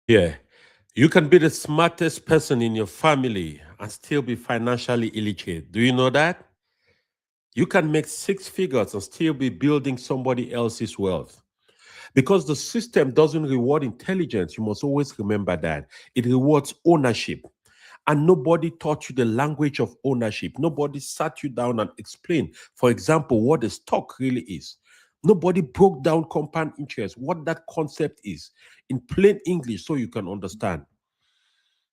Yeah. You can be the smartest person in your family and still be financially illiterate. Do you know that? You can make six figures and still be building somebody else's wealth. Because the system doesn't reward intelligence, you must always remember that. It rewards ownership. And nobody taught you the language of ownership. Nobody sat you down and explained, for example, what a stock really is. Nobody broke down compound interest, what that concept is in plain English so you can understand.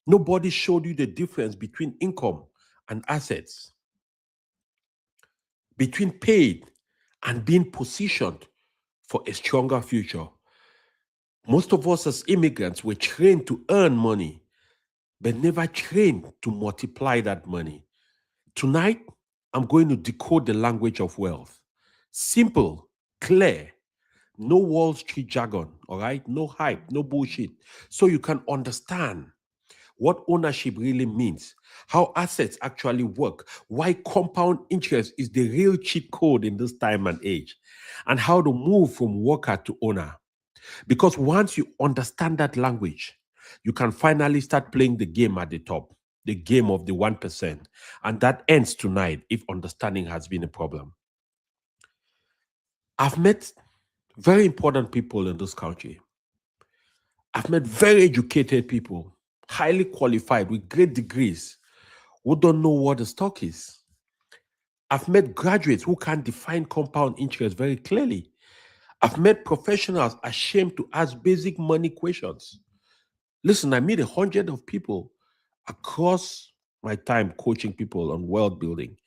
Nobody showed you the difference between income and assets, between paid and being positioned for a stronger future. Most of us as immigrants were trained to earn money, but never trained to multiply that money. Tonight, I'm going to decode the language of wealth. Simple, clear, no Wall Street jargon, all right? No hype, no bullshit. So you can understand what ownership really means, how assets actually work, why compound interest is the real cheat code in this time and age, and how to move from worker to owner. Because once you understand that language, you can finally start playing the game at the top, the game of the 1%. And that ends tonight if understanding has been a problem. I've met very important people in this country. I've met very educated people, highly qualified with great degrees, who don't know what the stock is. I've met graduates who can't define compound interest very clearly. I've met professionals ashamed to ask basic money questions. Listen, I meet 100 of people across my time coaching people on wealth building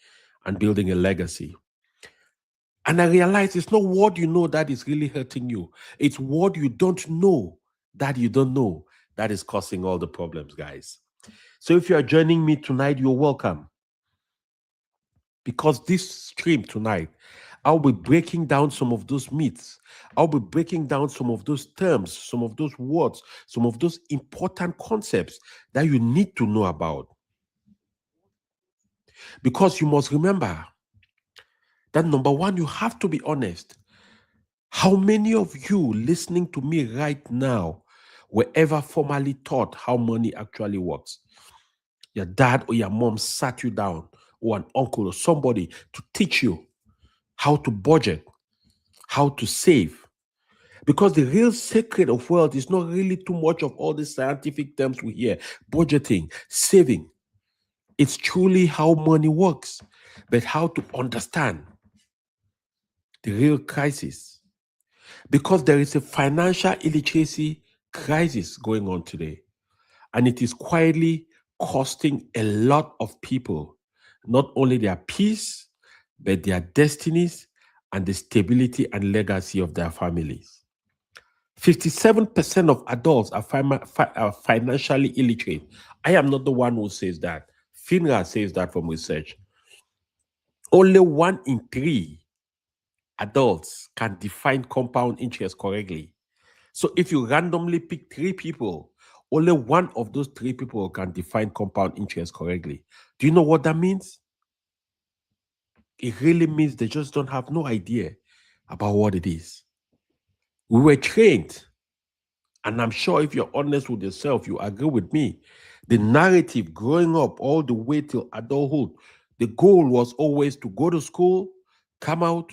and building a legacy. And I realize it's not what you know that is really hurting you. It's what you don't know that you don't know that is causing all the problems, guys. So if you are joining me tonight, you're welcome. Because this stream tonight, I'll be breaking down some of those myths. I'll be breaking down some of those terms, some of those words, some of those important concepts that you need to know about. Because you must remember that number one, you have to be honest. How many of you listening to me right now were ever formally taught how money actually works? Your dad or your mom sat you down, or an uncle or somebody to teach you how to budget, how to save. Because the real secret of wealth is not really too much of all the scientific terms we hear budgeting, saving. It's truly how money works, but how to understand the real crisis. Because there is a financial illiteracy crisis going on today, and it is quietly costing a lot of people not only their peace, but their destinies and the stability and legacy of their families. 57% of adults are financially illiterate. I am not the one who says that. FINRA says that from research. Only 1 in 3 adults can define compound interest correctly. So if you randomly pick 3 people, only one of those 3 people can define compound interest correctly. Do you know what that means? It really means they just don't have no idea about what it is. We were trained, and I'm sure if you're honest with yourself, you agree with me. The narrative growing up all the way till adulthood, the goal was always to go to school, come out,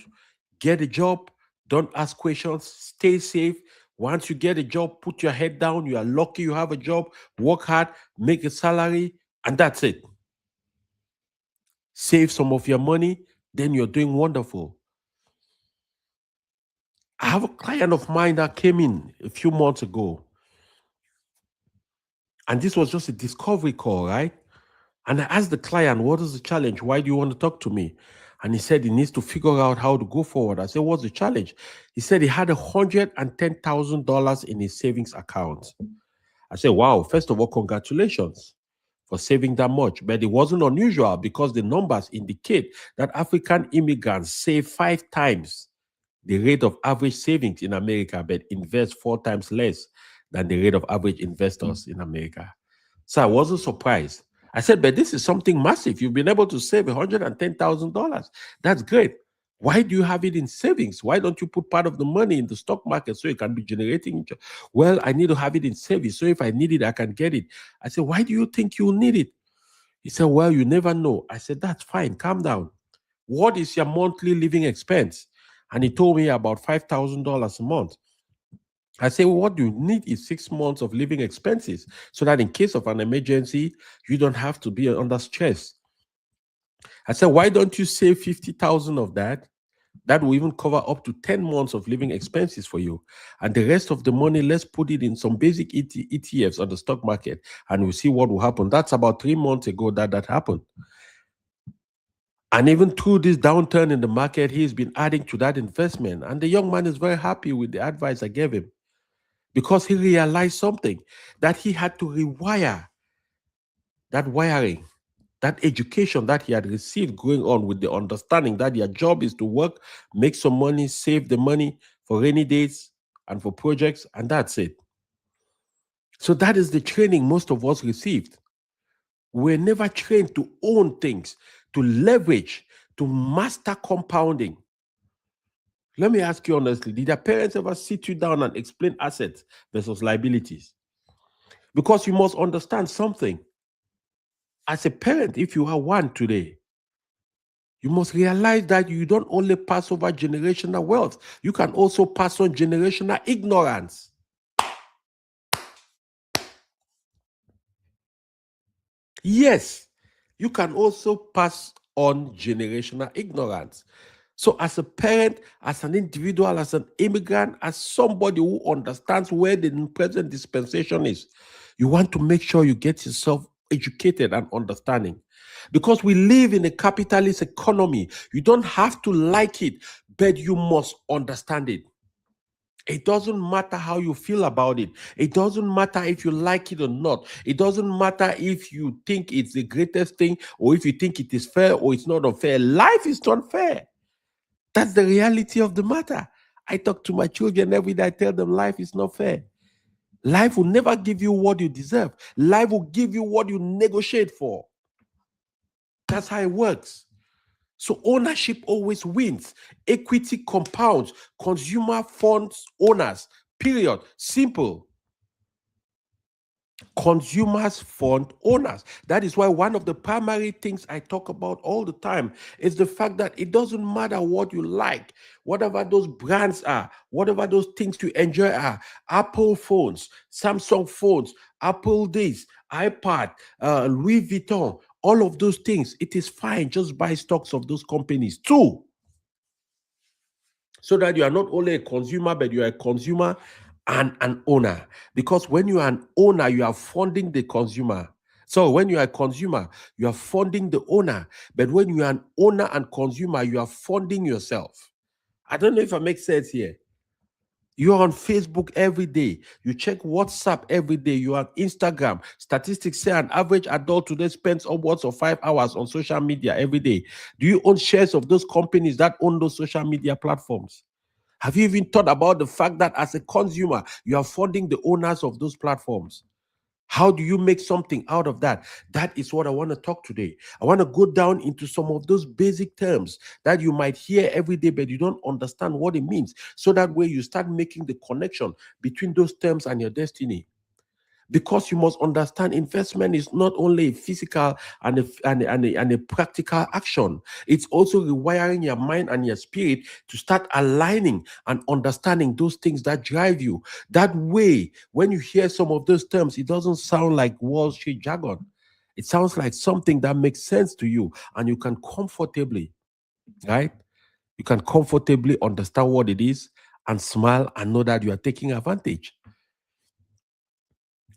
get a job, don't ask questions, stay safe. Once you get a job, put your head down. You are lucky you have a job, work hard, make a salary, and that's it. Save some of your money, then you're doing wonderful. I have a client of mine that came in a few months ago, and this was just a discovery call, right? And I asked the client, what is the challenge? Why do you want to talk to me? And he said he needs to figure out how to go forward. I said, what's the challenge? He said he had $110,000 in his savings account. I said, wow, first of all, congratulations for saving that much. But it wasn't unusual because the numbers indicate that African immigrants save 5 times the rate of average savings in America, but invest 4 times less than the rate of average investors in America. So I wasn't surprised. I said, but this is something massive. You've been able to save $110,000. That's great. Why do you have it in savings? Why don't you put part of the money in the stock market so it can be generating interest? Well, I need to have it in savings. So if I need it, I can get it. I said, why do you think you need it? He said, well, you never know. I said, that's fine. Calm down. What is your monthly living expense? And he told me about $5,000 a month. I said, well, what you need is 6 months of living expenses so that in case of an emergency, you don't have to be under stress. I said, why don't you save 50,000 of that? That will even cover up to 10 months of living expenses for you. And the rest of the money, let's put it in some basic ETFs on the stock market and we'll see what will happen. That's about 3 months ago that happened. And even through this downturn in the market, he's been adding to that investment. And the young man is very happy with the advice I gave him because he realized something, that he had to rewire that wiring, that education that he had received going on, with the understanding that your job is to work, make some money, save the money for rainy days and for projects, and that's it. So that is the training most of us received. We're never trained to own things, to leverage, to master compounding. Let me ask you honestly, did your parents ever sit you down and explain assets versus liabilities? Because you must understand something. As a parent, if you are one today, you must realize that you don't only pass over generational wealth, you can also pass on generational ignorance. Yes, you can also pass on generational ignorance. So, as a parent, as an individual, as an immigrant, as somebody who understands where the present dispensation is, you want to make sure you get yourself educated and understanding. Because we live in a capitalist economy, you don't have to like it, but you must understand it. It doesn't matter how you feel about it. It doesn't matter if you like it or not. It doesn't matter if you think it's the greatest thing or if you think it is fair or it's not unfair. Life is not fair. That's the reality of the matter. I talk to my children every day. I tell them life is not fair. Life will never give you what you deserve. Life will give you what you negotiate for. That's how it works. So ownership always wins. Equity compounds. Consumer funds owners. Period. Simple. Consumers fund owners. That is why one of the primary things I talk about all the time is the fact that it doesn't matter what you like, whatever those brands are, whatever those things you enjoy are. Apple phones, Samsung phones, Apple this, iPad, Louis Vuitton, all of those things. It is fine. Just buy stocks of those companies too, so that you are not only a consumer, but you are a consumer and an owner. Because when you are an owner, you are funding the consumer. So when you are a consumer, you are funding the owner. But when you are an owner and consumer, you are funding yourself. I don't know if I make sense here. You are on Facebook every day. You check WhatsApp every day. You are on Instagram. Statistics say an average adult today spends upwards of 5 hours on social media every day. Do you own shares of those companies that own those social media platforms? Have you even thought about the fact that as a consumer, you are funding the owners of those platforms? How do you make something out of that? That is what I want to talk today. I want to go down into some of those basic terms that you might hear every day, but you don't understand what it means. So that way you start making the connection between those terms and your destiny. Because you must understand investment is not only a physical and a practical action. It's also rewiring your mind and your spirit to start aligning and understanding those things that drive you. That way, when you hear some of those terms, it doesn't sound like Wall Street jargon. It sounds like something that makes sense to you and you can comfortably, right? You can comfortably understand what it is and smile and know that you are taking advantage.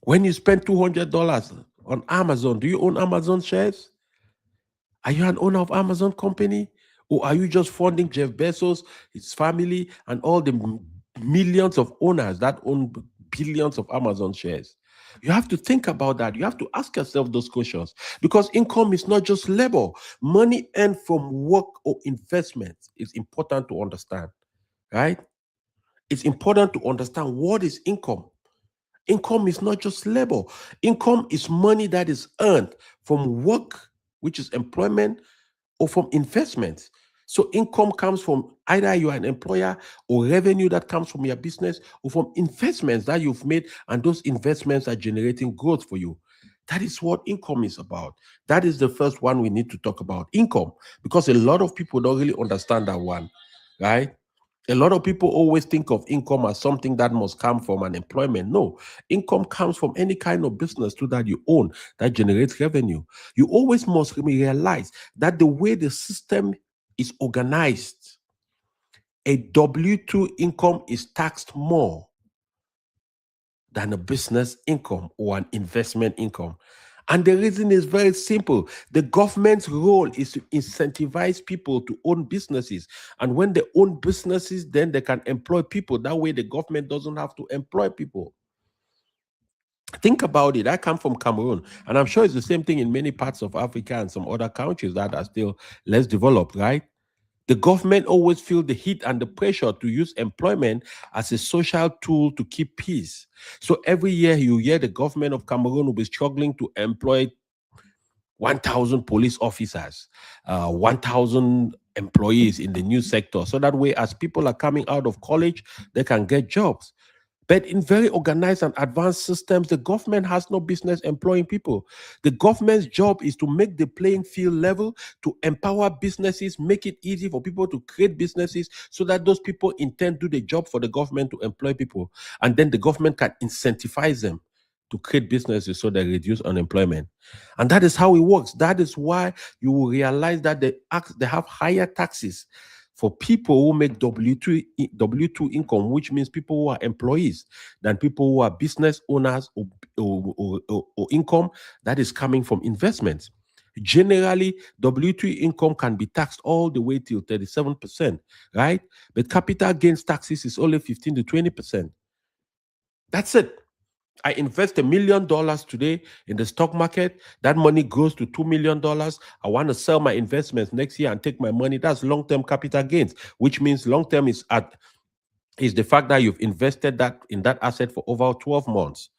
When you spend $200 on Amazon, do you own Amazon shares? Are you an owner of Amazon company? Or are you just funding Jeff Bezos, his family, and all the millions of owners that own billions of Amazon shares? You have to think about that. You have to ask yourself those questions because income is not just labor. Money earned from work or investment is important to understand, right? It's important to understand what is income. Income is not just labor. Income is money that is earned from work, which is employment, or from investments. So income comes from either you are an employer or revenue that comes from your business or from investments that you've made, and those investments are generating growth for you. That is what income is about. That is the first one we need to talk about, income, because a lot of people don't really understand that one, right? A lot of people always think of income as something that must come from an employment. No, income comes from any kind of business too that you own that generates revenue. You always must realize that the way the system is organized, a W 2 income is taxed more than a business income or an investment income. And the reason is very simple. The government's role is to incentivize people to own businesses. And when they own businesses, then they can employ people. That way, the government doesn't have to employ people. Think about it. I come from Cameroon, and I'm sure it's the same thing in many parts of Africa and some other countries that are still less developed, right? The government always feel the heat and the pressure to use employment as a social tool to keep peace. So every year you hear the government of Cameroon will be struggling to employ 1,000 police officers, 1,000 employees in the new sector. So that way, as people are coming out of college, they can get jobs. But in very organized and advanced systems, the government has no business employing people. The government's job is to make the playing field level, to empower businesses, make it easy for people to create businesses so that those people in turn do the job for the government to employ people. And then the government can incentivize them to create businesses so they reduce unemployment. And that is how it works. That is why you will realize that they have higher taxes for people who make W2 income, which means people who are employees, than people who are business owners or income that is coming from investments. Generally, W2 income can be taxed all the way till 37%, right? But capital gains taxes is only 15 to 20%. That's it. I invest $1 million today in the stock market. That money grows to $2 million. I want to sell my investments next year and take my money. That's long-term capital gains, which means long-term is the fact that you've invested that in that asset for over 12 months.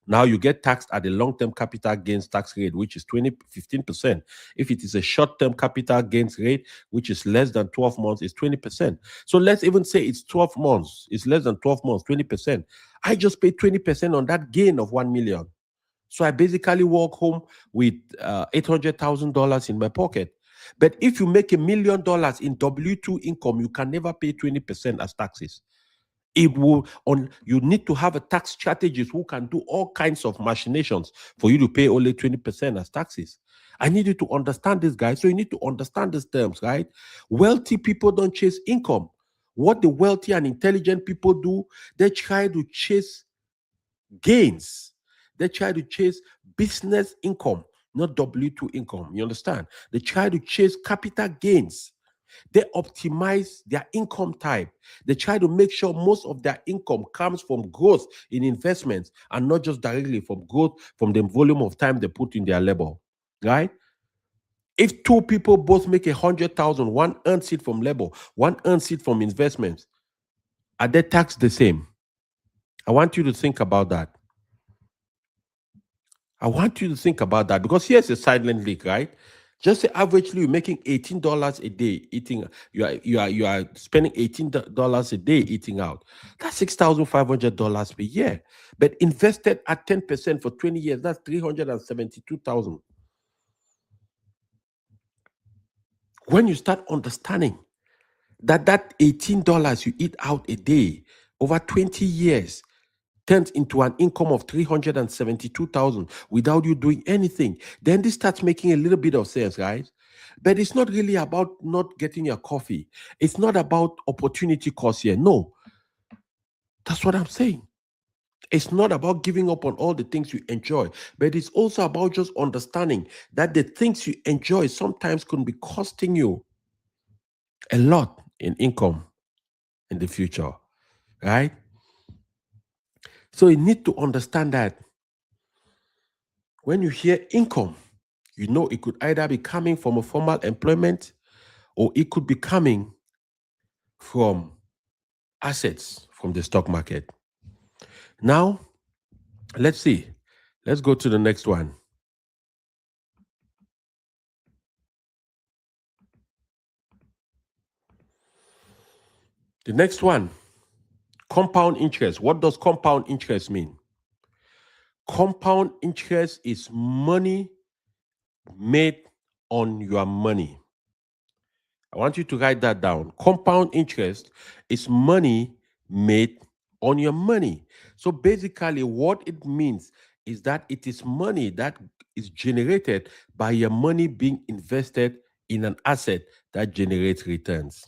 Now you get taxed at the long-term capital gains tax rate, which is 15%. If it is a short-term capital gains rate, which is less than 12 months, it's 20%. So let's even say it's 12 months, it's less than 12 months, 20%. I just paid 20% on that gain of 1 million. So I basically walk home with $800,000 in my pocket. But if you make $1 million in W2 income, you can never pay 20% as taxes. It will on you need to have a tax strategist who can do all kinds of machinations for you to pay only 20% as taxes. I need you to understand this, guys. So you need to understand these terms, right? Wealthy people don't chase income. What the wealthy and intelligent people do, they try to chase gains. They try to chase business income, not W2 income. You understand? They try to chase capital gains. They optimize their income type. They try to make sure most of their income comes from growth in investments and not just directly from growth from the volume of time they put in their labor. Right? If two people both make 100,000, one earns it from labor, one earns it from investments, are they taxed the same? I want you to think about that. I want you to think about that because here's a silent leak, right? Just say averagely you're making $18 a day eating. You are spending $18 a day eating out. That's $6,500 per year. But invested at 10% for 20 years, that's $372,000. When you start understanding that $18 you eat out a day over 20 years turns into an income of 372,000 without you doing anything, then this starts making a little bit of sense, right? But it's not really about not getting your coffee. It's not about opportunity cost here. No, that's what I'm saying. It's not about giving up on all the things you enjoy, but it's also about just understanding that the things you enjoy sometimes can be costing you a lot in income in the future, right? So you need to understand that when you hear income, you know it could either be coming from a formal employment or it could be coming from assets from the stock market. Now, let's see. Let's go to the next one. The next one, compound interest. What does compound interest mean? Compound interest is money made on your money. I want you to write that down. Compound interest is money made on your money. So basically, what it means is that it is money that is generated by your money being invested in an asset that generates returns.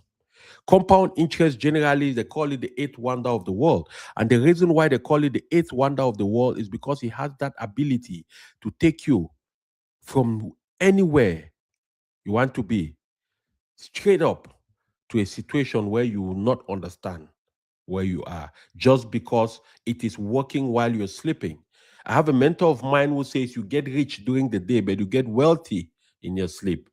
Compound interest, generally, they call it the eighth wonder of the world. And the reason why they call it the eighth wonder of the world is because it has that ability to take you from anywhere you want to be straight up to a situation where you will not understand where you are just because it is working while you're sleeping. I have a mentor of mine who says you get rich during the day, but you get wealthy in your sleep.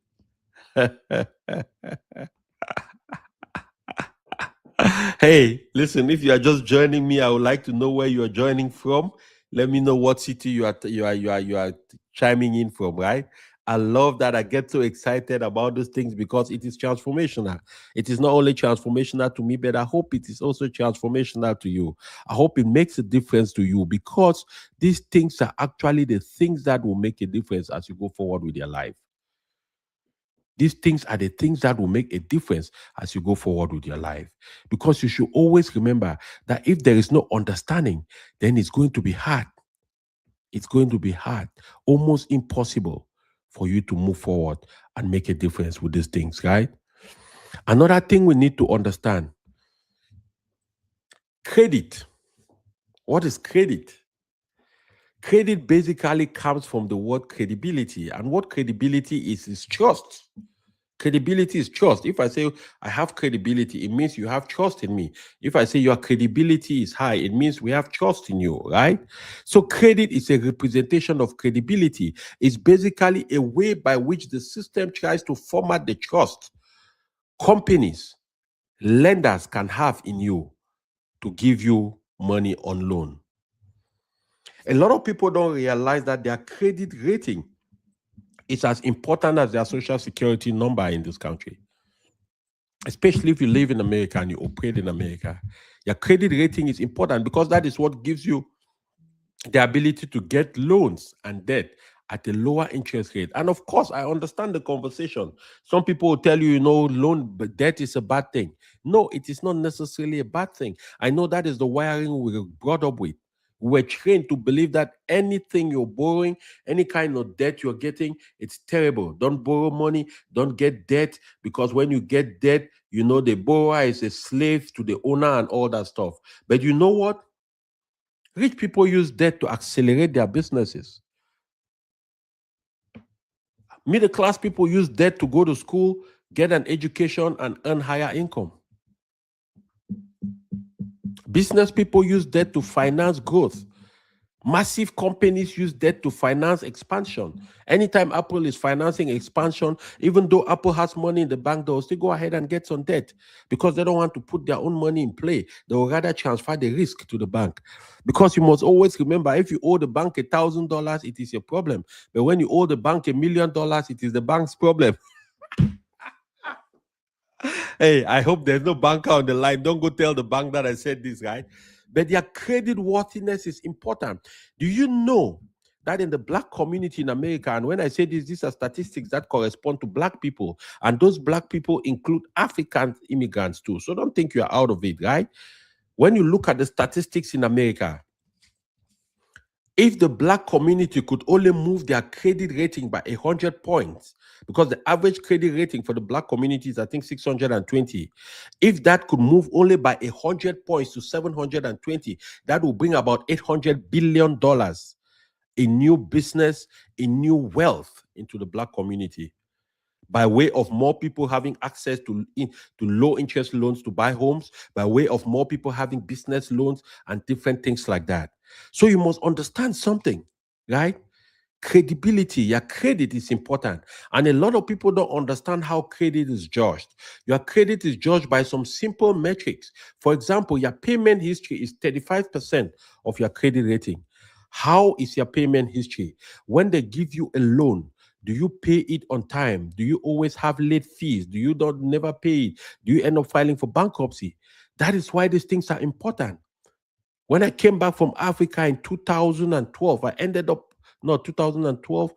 Hey, listen, if you are just joining me, I would like to know where you are joining from. Let me know what city you are chiming in from, right? I love that. I get so excited about these things because it is transformational. It is not only transformational to me, but I hope it is also transformational to you. I hope it makes a difference to you because these things are actually the things that will make a difference as you go forward with your life. These things are the things that will make a difference as you go forward with your life. Because you should always remember that if there is no understanding, then it's going to be hard. It's going to be hard, almost impossible for you to move forward and make a difference with these things, right? Another thing we need to understand, credit. What is credit? Credit basically comes from the word credibility. And what credibility is trust. Credibility is trust. If I say I have credibility, it means you have trust in me. If I say your credibility is high, it means we have trust in you, right? So credit is a representation of credibility. It's basically a way by which the system tries to format the trust companies, lenders can have in you to give you money on loan. A lot of people don't realize that their credit rating is as important as their social security number in this country. Especially if you live in America and you operate in America, your credit rating is important because that is what gives you the ability to get loans and debt at a lower interest rate. And of course, I understand the conversation. Some people will tell you, loan but debt is a bad thing. No, it is not necessarily a bad thing. I know that is the wiring we were brought up with. We're trained to believe that anything you're borrowing, any kind of debt you're getting, it's terrible. Don't borrow money, don't get debt, because when you get debt, the borrower is a slave to the owner and all that stuff. But you know what? Rich people use debt to accelerate their businesses. Middle class people use debt to go to school, get an education, and earn higher income. Business people use debt to finance growth. Massive companies use debt to finance expansion. Anytime Apple is financing expansion, even though Apple has money in the bank, they'll still go ahead and get some debt because they don't want to put their own money in play. They will rather transfer the risk to the bank. Because you must always remember, if you owe the bank $1,000, it is your problem. But when you owe the bank $1 million, it is the bank's problem. Hey, I hope there's no banker on the line. Don't go tell the bank that I said this, right? But their credit worthiness is important. Do you know that in the Black community in America, and when I say this, these are statistics that correspond to Black people, and those Black people include African immigrants too. So don't think you're out of it, right? When you look at the statistics in America, if the Black community could only move their credit rating by 100 points, because the average credit rating for the Black community is, I think, 620. If that could move only by 100 points to 720, that will bring about $800 billion in new business, in new wealth into the Black community, by way of more people having access to low interest loans to buy homes, by way of more people having business loans and different things like that. So you must understand something, right? Credibility, your credit is important. And a lot of people don't understand how credit is judged. Your credit is judged by some simple metrics. For example, your payment history is 35% of your credit rating. How is your payment history? When they give you a loan, do you pay it on time? Do you always have late fees? Do you don't never pay it? Do you end up filing for bankruptcy? That is why these things are important. When I came back from Africa in 2012, I ended up, no, 2012,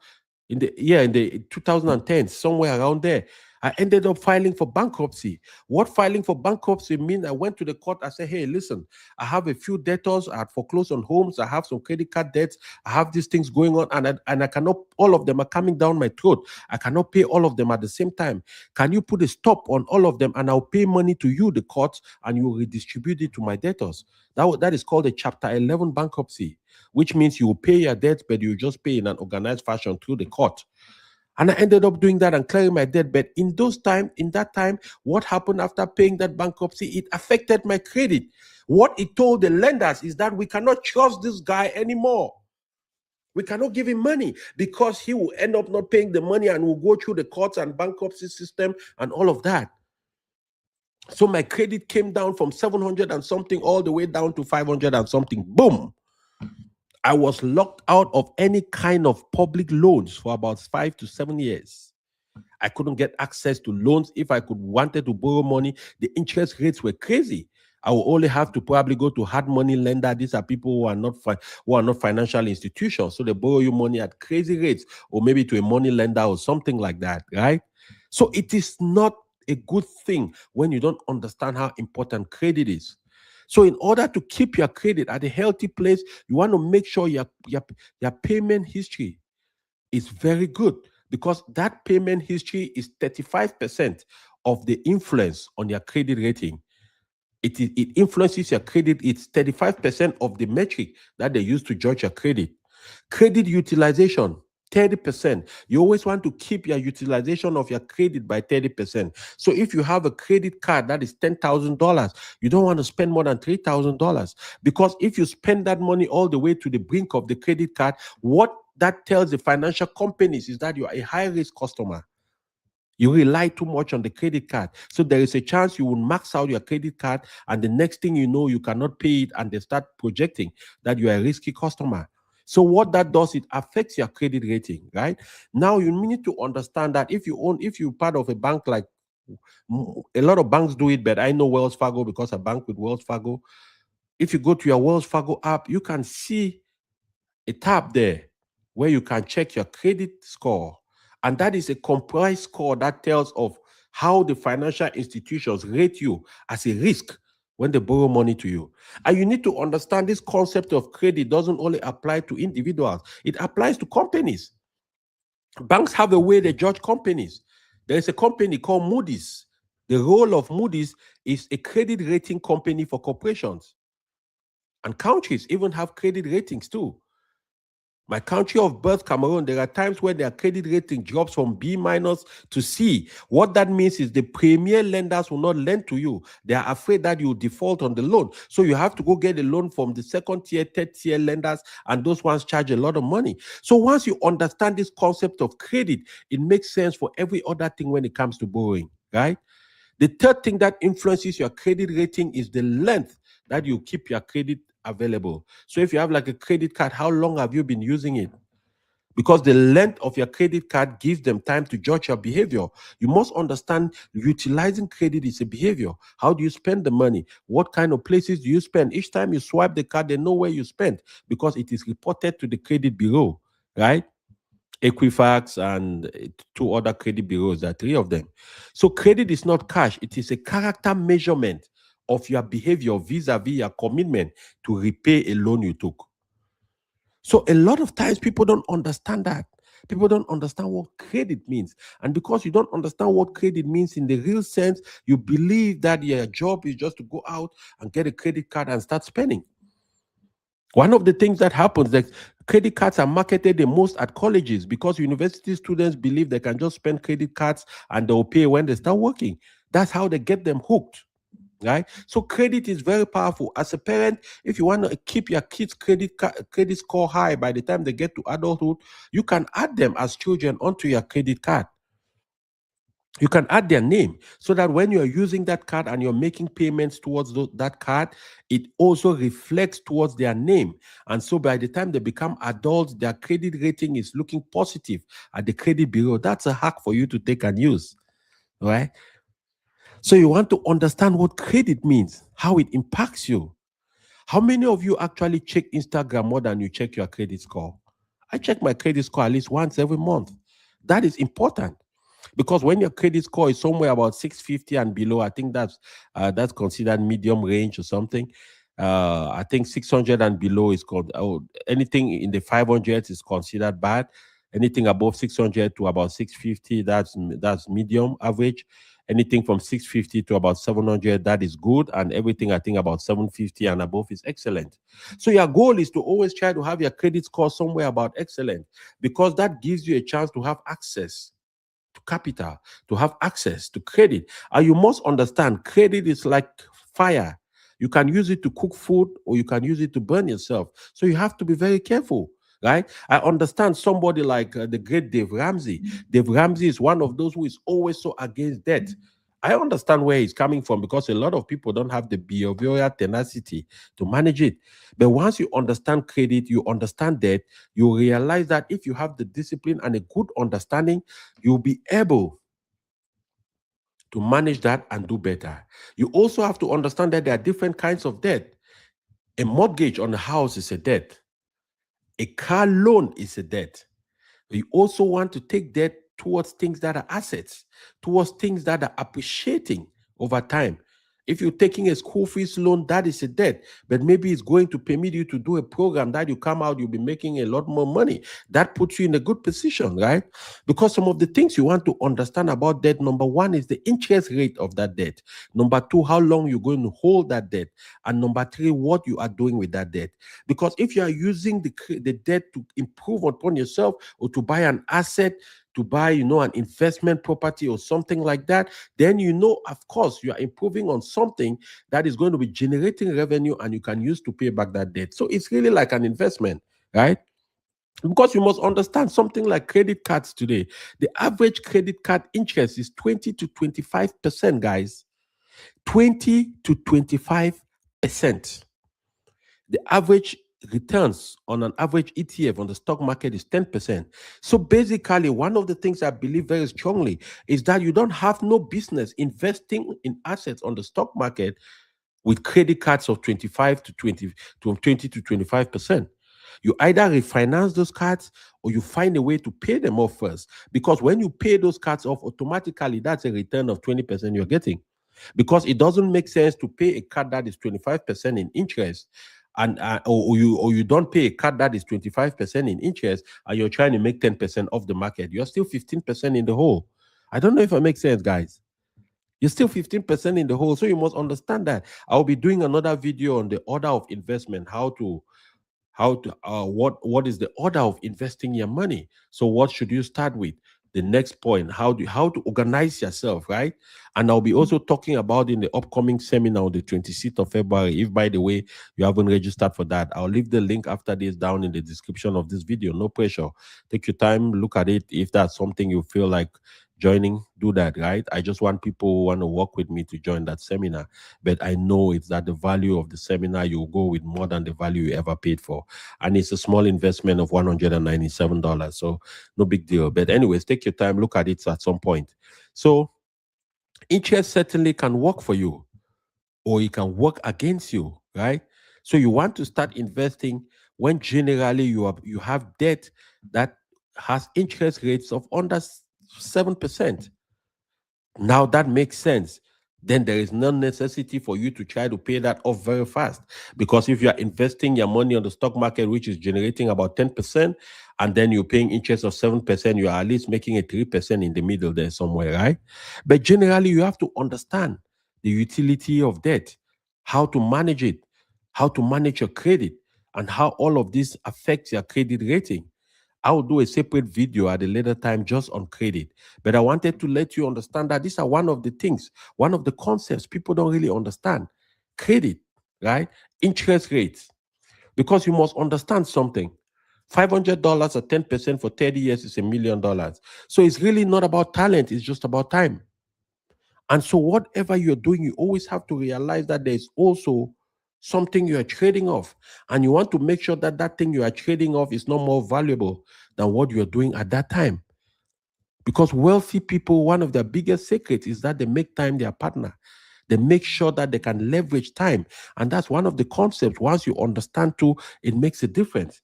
in the 2010, somewhere around there, I ended up filing for bankruptcy. What filing for bankruptcy mean? I went to the court. I said, hey, listen, I have a few debtors. I had foreclosed on homes. I have some credit card debts. I have these things going on, and I cannot, all of them are coming down my throat. I cannot pay all of them at the same time. Can you put a stop on all of them, and I'll pay money to you, the court, and you will redistribute it to my debtors? That is called a Chapter 11 bankruptcy, which means you will pay your debt, but you just pay in an organized fashion through the court. And I ended up doing that and clearing my debt. But in that time, what happened after paying that bankruptcy? It affected my credit. What it told the lenders is that we cannot trust this guy anymore. We cannot give him money because he will end up not paying the money and will go through the courts and bankruptcy system and all of that. So my credit came down from 700 and something all the way down to 500 and something. Boom. I was locked out of any kind of public loans for about 5 to 7 years. I couldn't get access to loans. If I wanted to borrow money, the interest rates were crazy. I will only have to probably go to hard money lender. These are people who are not financial institutions, so they borrow you money at crazy rates, or maybe to a money lender or something like that, right? So it is not a good thing when you don't understand how important credit is. So in order to keep your credit at a healthy place, you want to make sure your payment history is very good, because that payment history is 35% of the influence on your credit rating. It influences your credit. It's 35% of the metric that they use to judge your credit. Credit utilization, 30%. You always want to keep your utilization of your credit by 30%. So if you have a credit card that is $10,000, you don't want to spend more than $3,000, because if you spend that money all the way to the brink of the credit card, what that tells the financial companies is that you are a high risk customer. You rely too much on the credit card. So there is a chance you will max out your credit card, and the next thing you know, you cannot pay it, and they start projecting that you are a risky customer. So what that does, it affects your credit rating, right? Now you need to understand that if you're part of a bank, like a lot of banks do it, but I know Wells Fargo because I bank with Wells Fargo. If you go to your Wells Fargo app, you can see a tab there where you can check your credit score. And that is a comprised score that tells of how the financial institutions rate you as a risk when they borrow money to you. And you need to understand this concept of credit doesn't only apply to individuals, it applies to companies. Banks have a way they judge companies. There is a company called Moody's. The role of Moody's is a credit rating company for corporations. And countries even have credit ratings too. My country of birth, Cameroon, there are times where their credit rating drops from B minus to C. What that means is the premier lenders will not lend to you. They are afraid that you default on the loan. So you have to go get a loan from the second tier, third tier lenders, and those ones charge a lot of money. So once you understand this concept of credit, it makes sense for every other thing when it comes to borrowing, right? The third thing that influences your credit rating is the length that you keep your credit available. So if you have like a credit card, how long have you been using it? Because the length of your credit card gives them time to judge your behavior. You must understand utilizing credit is a behavior. How do you spend the money? What kind of places do you spend? Each time you swipe the card, they know where you spent because it is reported to the credit bureau, right? Equifax and two other credit bureaus. There are three of them. So credit is not cash. It is a character measurement of your behavior vis-a-vis your commitment to repay a loan you took. So a lot of times people don't understand that. People don't understand what credit means. And because you don't understand what credit means in the real sense, you believe that your job is just to go out and get a credit card and start spending. One of the things that happens, that credit cards are marketed the most at colleges because university students believe they can just spend credit cards and they'll pay when they start working. That's how they get them hooked, right? So credit is very powerful. As a parent, if you want to keep your kids' credit score high by the time they get to adulthood, you can add them as children onto your credit card. You can add their name so that when you're using that card and you're making payments towards that card, it also reflects towards their name. And so by the time they become adults, their credit rating is looking positive at the credit bureau. That's a hack for you to take and use, right? So you want to understand what credit means, how it impacts you. How many of you actually check Instagram more than you check your credit score? I check my credit score at least once every month. That is important because when your credit score is somewhere about 650 and below, I think that's considered medium range or something. I think 600 and below is called, anything in the 500 is considered bad. Anything above 600 to about 650, that's medium average. Anything from 650 to about 700, that is good, and everything I think about 750 and above is excellent. So your goal is to always try to have your credit score somewhere about excellent, because that gives you a chance to have access to capital, to have access to credit. And you must understand credit is like fire. You can use it to cook food or you can use it to burn yourself. So you have to be very careful, right? I understand somebody like the great Dave Ramsey. Dave Ramsey is one of those who is always so against debt. I understand where he's coming from because a lot of people don't have the behavioral tenacity to manage it. But once you understand credit, you understand debt, you realize that if you have the discipline and a good understanding, you'll be able to manage that and do better. You also have to understand that there are different kinds of debt. A mortgage on a house is a debt. A car loan is a debt. You also want to take debt towards things that are assets, towards things that are appreciating over time. If you're taking a school fees loan, that is a debt, but maybe it's going to permit you to do a program that you come out, you'll be making a lot more money. That puts you in a good position, right? Because some of the things you want to understand about debt, number one is the interest rate of that debt. Number two, how long you're going to hold that debt. And number three, what you are doing with that debt. Because if you are using the debt to improve upon yourself or to buy an asset, to buy, an investment property or something like that, then of course, you are improving on something that is going to be generating revenue and you can use to pay back that debt. So it's really like an investment, right? Because you must understand something like credit cards today. The average credit card interest is 20 to 25%, guys. 20 to 25%. The average returns on an average ETF on the stock market is 10%. So basically, one of the things I believe very strongly is that you don't have no business investing in assets on the stock market with credit cards of 25 to 20 to 25%. You either refinance those cards or you find a way to pay them off first. Because when you pay those cards off, automatically that's a return of 20% you're getting. Because it doesn't make sense to pay a card that is 25% in interest, and or you don't pay a card that is 25% in interest and you're trying to make 10% off the market. You're still 15% in the hole. I don't know if it makes sense, guys. You're still 15% in the hole. So you must understand that. I'll be doing another video on the order of investment, what is the order of investing your money. So what should you start with? The next point, how to organize yourself, right? And I'll be also talking about in the upcoming seminar on the 26th of February. If, by the way, you haven't registered for that, I'll leave the link after this down in the description of this video. No pressure. Take your time, look at it. If that's something you feel like joining, do that, right? I just want people who want to work with me to join that seminar. But I know it's that the value of the seminar, you'll go with more than the value you ever paid for. And it's a small investment of $197. So no big deal. But anyways, take your time, look at it at some point. So interest certainly can work for you or it can work against you, right? So you want to start investing when generally you have debt that has interest rates of under 7%. Now that makes sense. Then there is no necessity for you to try to pay that off very fast. Because if you are investing your money on the stock market, which is generating about 10%, and then you're paying interest of 7%, you are at least making a 3% in the middle there somewhere, right? But generally, you have to understand the utility of debt, how to manage it, how to manage your credit, and how all of this affects your credit rating. I will do a separate video at a later time just on credit. But I wanted to let you understand that these are one of the things, one of the concepts people don't really understand. Credit, right? Interest rates. Because you must understand something. $500 at 10% for 30 years is $1,000,000. So it's really not about talent, it's just about time. And so, whatever you're doing, you always have to realize that there's also something you are trading off. And you want to make sure that that thing you are trading off is not more valuable than what you're doing at that time. Because wealthy people, one of their biggest secrets is that they make time their partner. They make sure that they can leverage time. And that's one of the concepts. Once you understand too, it makes a difference.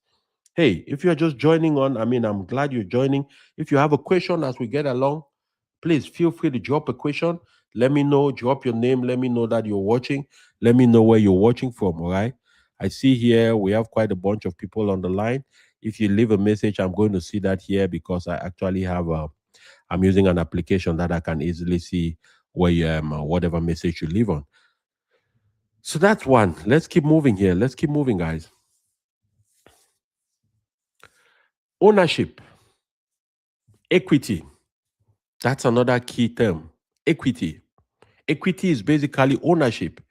Hey, if you're just joining on, I mean, I'm glad you're joining. If you have a question as we get along, please feel free to drop a question. Let me know, drop your name. Let me know that you're watching. Let me know where you're watching from. All right. I see here we have quite a bunch of people on the line. If you leave a message, I'm going to see that here because I actually have I'm using an application that I can easily see where you whatever message you leave on. So that's one. Let's keep moving here. Let's keep moving, guys. Ownership, equity. That's another key term. Equity. Equity is basically ownership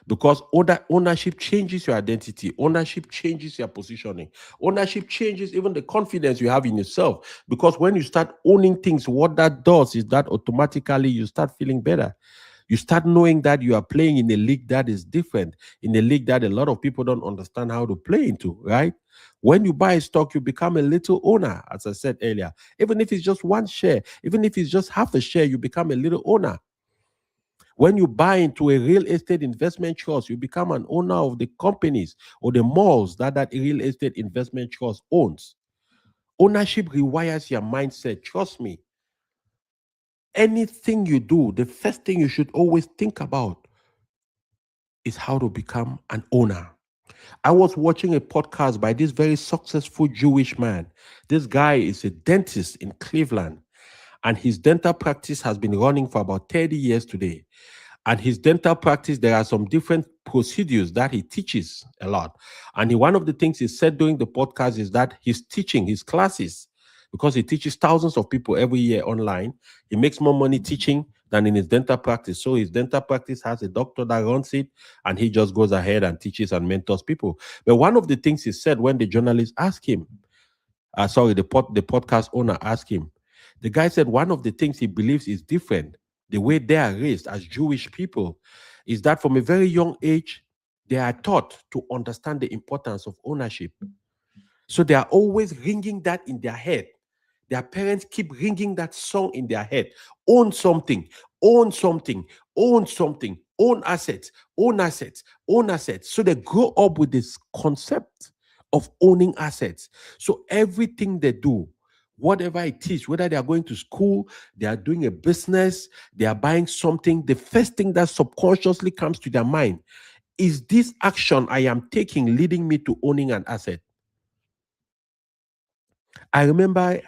because ownership changes your identity. Ownership changes your positioning. Ownership changes even the confidence you have in yourself. Because when you start owning things, what that does is that automatically you start feeling better. You start knowing that you are playing in a league that is different, in a league that a lot of people don't understand how to play into, right? When you buy a stock, you become a little owner, as I said earlier. Even if it's just one share, even if it's just half a share, you become a little owner. When you buy into a real estate investment trust, you become an owner of the companies or the malls that that real estate investment trust owns. Ownership rewires your mindset. Trust me. Anything you do, the first thing you should always think about is how to become an owner. I was watching a podcast by this very successful Jewish man. This guy is a dentist in Cleveland, and his dental practice has been running for about 30 years today. And his dental practice, there are some different procedures that he teaches a lot. And one of the things he said during the podcast is that he's teaching his classes because he teaches thousands of people every year online. He makes more money teaching than in his dental practice. So his dental practice has a doctor that runs it, and he just goes ahead and teaches and mentors people. But one of the things he said when the journalist asked him, the podcast owner asked him. The guy said one of the things he believes is different, the way they are raised as Jewish people, is that from a very young age, they are taught to understand the importance of ownership. So they are always ringing that in their head. Their parents keep ringing that song in their head. Own something, own something, own something, own assets, own assets, own assets. So they grow up with this concept of owning assets. So everything they do, whatever it is, whether they are going to school, they are doing a business, they are buying something, the first thing that subconsciously comes to their mind is this action I am taking leading me to owning an asset. I remember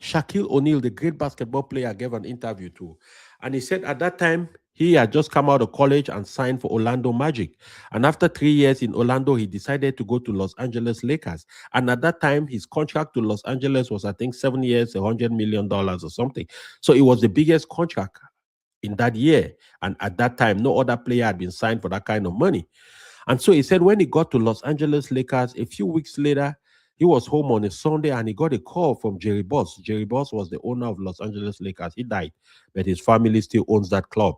Shaquille O'Neal, the great basketball player, gave an interview to, and he said at that time he had just come out of college and signed for Orlando Magic. And after 3 years in Orlando, he decided to go to Los Angeles Lakers. And at that time, his contract to Los Angeles was, I think, 7 years, $100 million or something. So it was the biggest contract in that year. And at that time, no other player had been signed for that kind of money. And so he said when he got to Los Angeles Lakers, a few weeks later, he was home on a Sunday and he got a call from Jerry Boss. Jerry Boss was the owner of Los Angeles Lakers. He died, but his family still owns that club.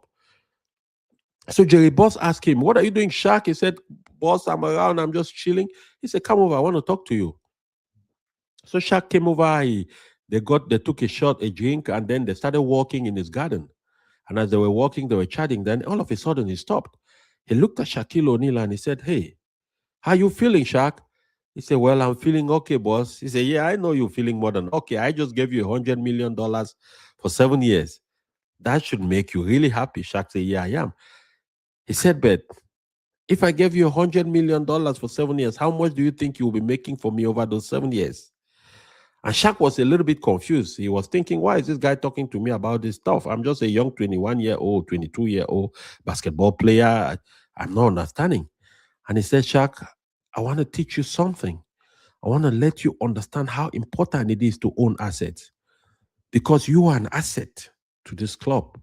So Jerry Boss asked him, "What are you doing, Shaq?" He said, "Boss, I'm around. I'm just chilling." He said, "Come over. I want to talk to you." So Shaq came over. They took a shot, a drink, and then they started walking in his garden. And as they were walking, they were chatting. Then all of a sudden, he stopped. He looked at Shaquille O'Neal and he said, "Hey, how you feeling, Shaq?" He said, "Well, I'm feeling okay, boss." He said, "Yeah, I know you're feeling more than okay. I just gave you $100 million for 7 years. That should make you really happy." Shaq said, "Yeah, I am." He said, "But if I gave you $100 million for 7 years, how much do you think you'll be making for me over those 7 years?" And Shaq was a little bit confused. He was thinking, why is this guy talking to me about this stuff? I'm just a young 21-year-old, 22-year-old basketball player. I'm not understanding. And he said, "Shaq, I want to teach you something. I want to let you understand how important it is to own assets because you are an asset to this club.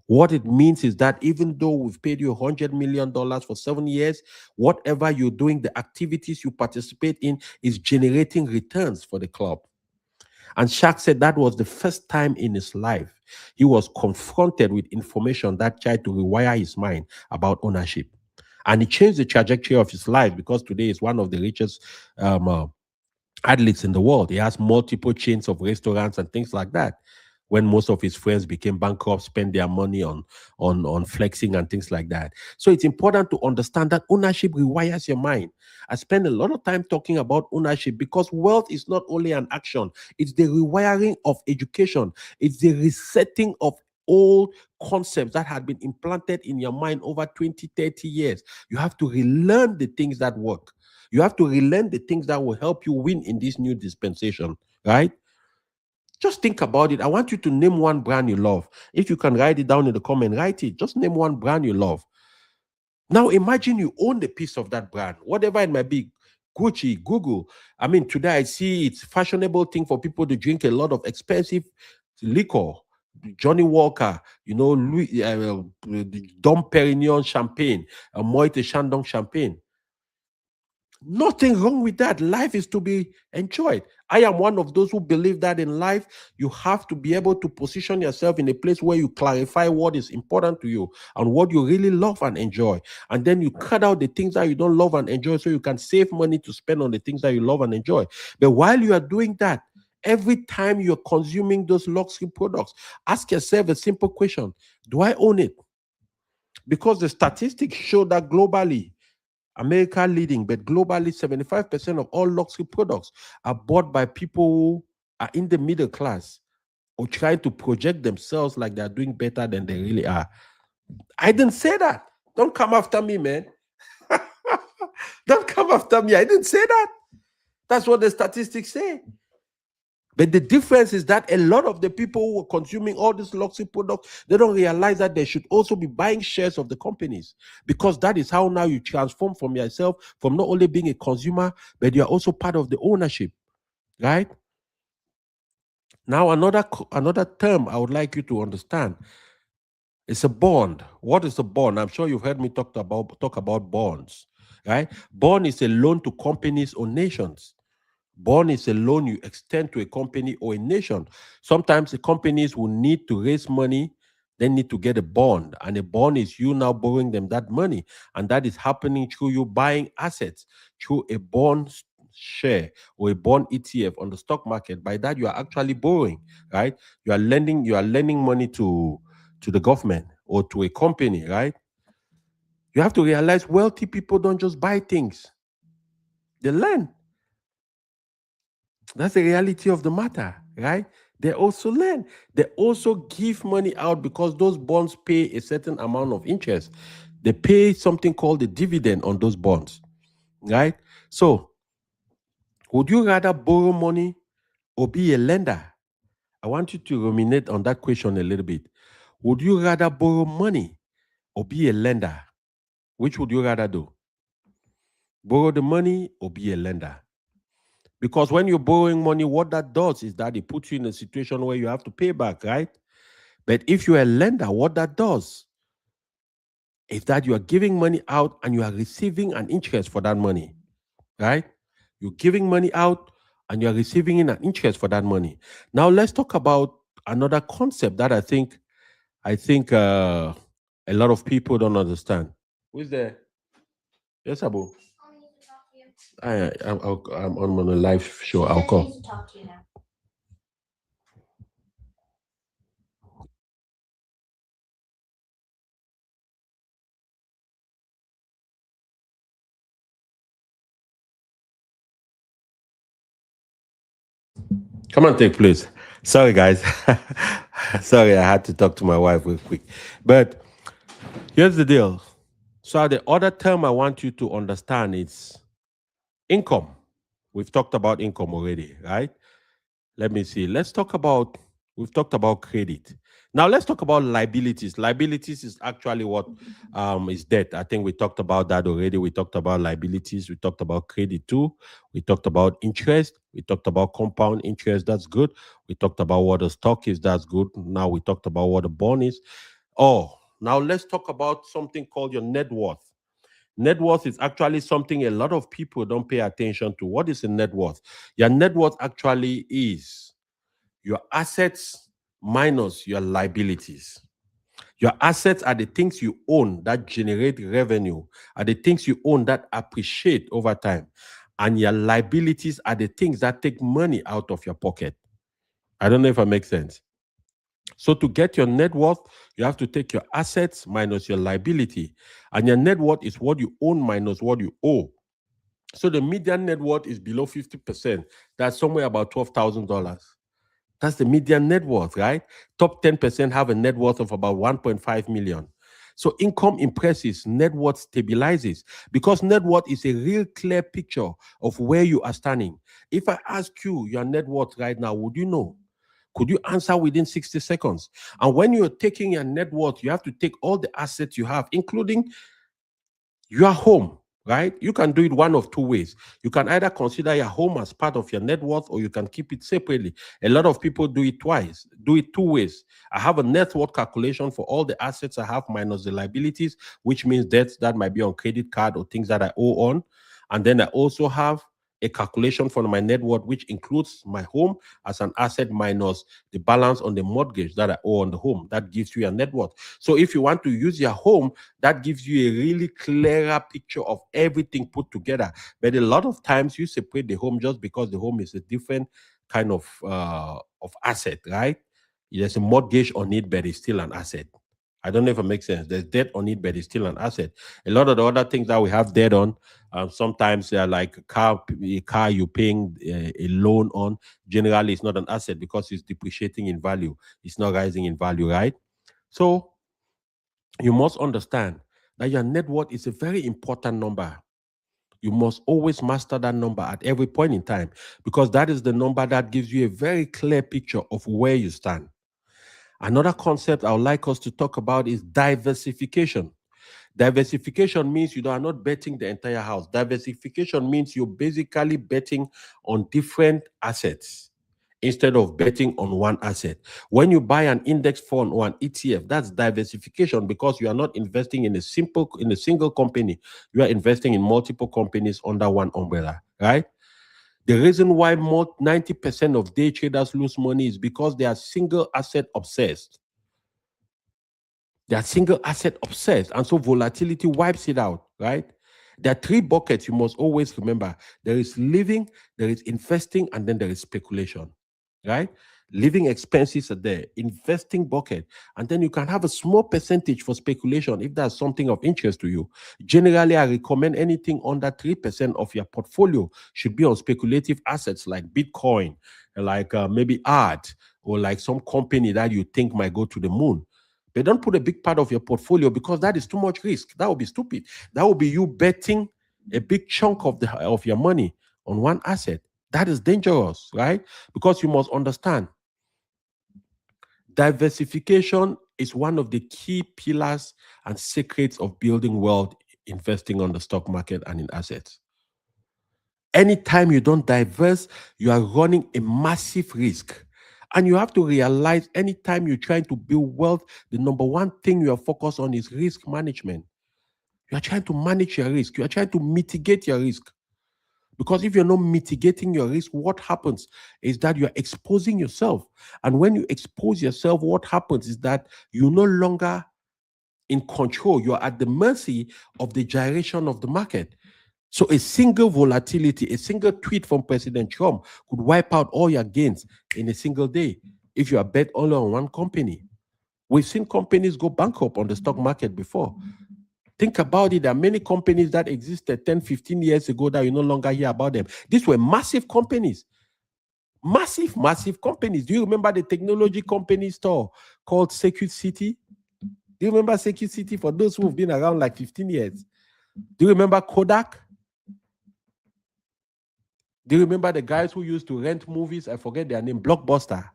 What it means is that even though we've paid you $100 million for 7 years, whatever you're doing, the activities you participate in is generating returns for the club." And Shaq said that was the first time in his life he was confronted with information that tried to rewire his mind about ownership. And it changed the trajectory of his life because today he's one of the richest athletes in the world. He has multiple chains of restaurants and things like that. when most of his friends became bankrupt, spent their money on flexing and things like that. So it's important to understand that ownership rewires your mind. I spend a lot of time talking about ownership because wealth is not only an action, it's the rewiring of education, it's the resetting of old concepts that had been implanted in your mind over 20, 30 years. You have to relearn the things that work. You have to relearn the things that will help you win in this new dispensation, right? Just think about it. I want you to name one brand you love. If you can write it down in the comment, write it. Just name one brand you love. Now imagine you own the piece of that brand, whatever it might be. Gucci, Google. I mean, today I see it's fashionable thing for people to drink a lot of expensive liquor. Johnny Walker, Louis, Dom Perignon champagne, Moët et Chandon champagne. Nothing wrong with that. Life is to be enjoyed. I am one of those who believe that in life, you have to be able to position yourself in a place where you clarify what is important to you and what you really love and enjoy. And then you cut out the things that you don't love and enjoy so you can save money to spend on the things that you love and enjoy. But while you are doing that, every time you're consuming those luxury products, ask yourself a simple question: do I own it? Because the statistics show that globally, America leading, but globally, 75% of all luxury products are bought by people who are in the middle class or trying to project themselves like they're doing better than they really are. I didn't say that. Don't come after me, man. Don't come after me. I didn't say that. That's what the statistics say. But the difference is that a lot of the people who are consuming all these luxury products, they don't realize that they should also be buying shares of the companies, because that is how now you transform from yourself from not only being a consumer, but you are also part of the ownership, right? Now, another term I would like you to understand is a bond. What is a bond? I'm sure you've heard me talk about bonds, right? Bond is a loan to companies or nations. Bond is a loan you extend to a company or a nation. Sometimes the companies will need to raise money, they need to get a bond, and a bond is you now borrowing them that money, and that is happening through you buying assets through a bond share or a bond ETF on the stock market. By that, you are actually borrowing, right? You are lending money to the government or to a company, right? You have to realize wealthy people don't just buy things, they lend. That's the reality of the matter, right? They also lend. They also give money out because those bonds pay a certain amount of interest. They pay something called the dividend on those bonds, right? So, would you rather borrow money or be a lender? I want you to ruminate on that question a little bit. Would you rather borrow money or be a lender? Which would you rather do? Borrow the money or be a lender? Because when you're borrowing money, what that does is that it puts you in a situation where you have to pay back, right? But if you're a lender, what that does is that you are giving money out and you are receiving an interest for that money, right? You're giving money out and you're receiving an interest for that money. Now let's talk about another concept that I think a lot of people don't understand. Who's there? Yes, Abu. I'm on a live show. I'll call. Come on, take place. Sorry, guys. Sorry, I had to talk to my wife real quick. But here's the deal. So the other term I want you to understand is income. We've talked about income already, right? Let me see. We've talked about credit. Now let's talk about liabilities. Liabilities is actually what is debt. I think we talked about that already. We talked about liabilities. We talked about credit too. We talked about interest. We talked about compound interest. That's good. We talked about what a stock is. That's good. Now we talked about what a bond is. Oh, now let's talk about something called your net worth. Net worth is actually something a lot of people don't pay attention to. What is a net worth? Your net worth actually is your assets minus your liabilities. Your assets are the things you own that generate revenue, are the things you own that appreciate over time. And your liabilities are the things that take money out of your pocket. I don't know if I make sense. So to get your net worth, you have to take your assets minus your liability. And your net worth is what you own minus what you owe. So the median net worth is below 50%. That's somewhere about $12,000. That's the median net worth, right? Top 10% have a net worth of about 1.5 million. So income impresses, net worth stabilizes because net worth is a real clear picture of where you are standing. If I ask you your net worth right now, would you know? Could you answer within 60 seconds? And when you're taking your net worth, you have to take all the assets you have, including your home, right? You can do it one of two ways. You can either consider your home as part of your net worth or you can keep it separately. A lot of people do it twice, do it two ways. I have a net worth calculation for all the assets I have minus the liabilities, which means debts that might be on credit card or things that I owe on. And then I also have a calculation for my net worth, which includes my home as an asset minus the balance on the mortgage that I owe on the home. That gives you a net worth. So if you want to use your home, that gives you a really clearer picture of everything put together. But a lot of times you separate the home just because the home is a different kind of asset, right? There's a mortgage on it, but it's still an asset. I don't know if it makes sense. There's debt on it, but it's still an asset. A lot of the other things that we have debt on, sometimes they're like a car you're paying a loan on. Generally, it's not an asset because it's depreciating in value. It's not rising in value, right? So you must understand that your net worth is a very important number. You must always master that number at every point in time because that is the number that gives you a very clear picture of where you stand. Another concept I would like us to talk about is diversification. Diversification means you are not betting the entire house. Diversification means you're basically betting on different assets instead of betting on one asset. When you buy an index fund or an ETF, that's diversification because you are not investing in a single company. You are investing in multiple companies under one umbrella, right? The reason why more 90% of day traders lose money is because they are single asset obsessed. They are single asset obsessed, and so volatility wipes it out, right? There are three buckets you must always remember. There is living, there is investing, and then there is speculation, right? Living expenses are there, investing bucket, and then you can have a small percentage for speculation if that's something of interest to you. Generally, I recommend anything under 3% of your portfolio should be on speculative assets like Bitcoin, like maybe art, or like some company that you think might go to the moon. But don't put a big part of your portfolio because that is too much risk. That would be stupid. That would be you betting a big chunk of your money on one asset. That is dangerous, right? Because you must understand diversification is one of the key pillars and secrets of building wealth, investing on the stock market and in assets. Anytime you don't diverse, you are running a massive risk. And you have to realize anytime you're trying to build wealth, the number one thing you are focused on is risk management. You are trying to manage your risk, you are trying to mitigate your risk. Because if you're not mitigating your risk, what happens is that you're exposing yourself. And when you expose yourself, what happens is that you're no longer in control. You're at the mercy of the gyration of the market. So a single volatility, a single tweet from President Trump could wipe out all your gains in a single day if you are bet only on one company. We've seen companies go bankrupt on the stock market before. Think about it. There are many companies that existed 10, 15 years ago that you no longer hear about them. These were massive companies. Massive, massive companies. Do you remember the technology company store called Circuit City? Do you remember Circuit City for those who have been around like 15 years? Do you remember Kodak? Do you remember the guys who used to rent movies? I forget their name, Blockbuster.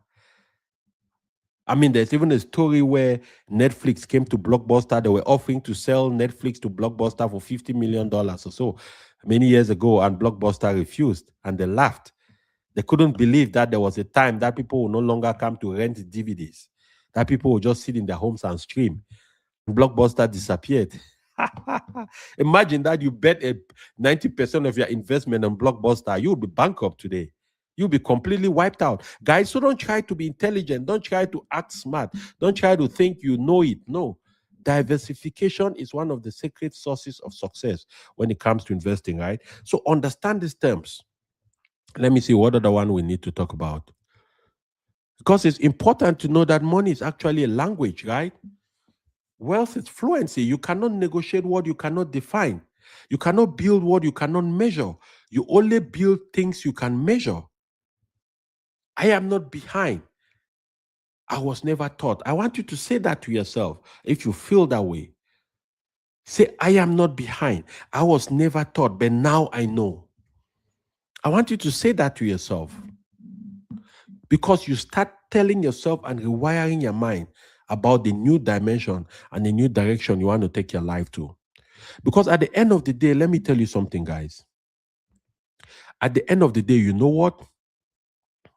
I mean, there's even a story where Netflix came to Blockbuster. They were offering to sell Netflix to Blockbuster for $50 million or so many years ago, and Blockbuster refused and they laughed. They couldn't believe that there was a time that people would no longer come to rent DVDs, that people would just sit in their homes and stream. Blockbuster disappeared. Imagine that you bet 90% of your investment on Blockbuster, you would be bankrupt today. You'll be completely wiped out. Guys, so don't try to be intelligent. Don't try to act smart. Don't try to think you know it. No. Diversification is one of the secret sources of success when it comes to investing, right? So understand these terms. Let me see what other one we need to talk about. Because it's important to know that money is actually a language, right? Wealth is fluency. You cannot negotiate what you cannot define. You cannot build what you cannot measure. You only build things you can measure. I am not behind. I was never taught. I want you to say that to yourself if you feel that way. Say, I am not behind. I was never taught, but now I know. I want you to say that to yourself because you start telling yourself and rewiring your mind about the new dimension and the new direction you want to take your life to. Because at the end of the day, let me tell you something, guys. At the end of the day, you know what?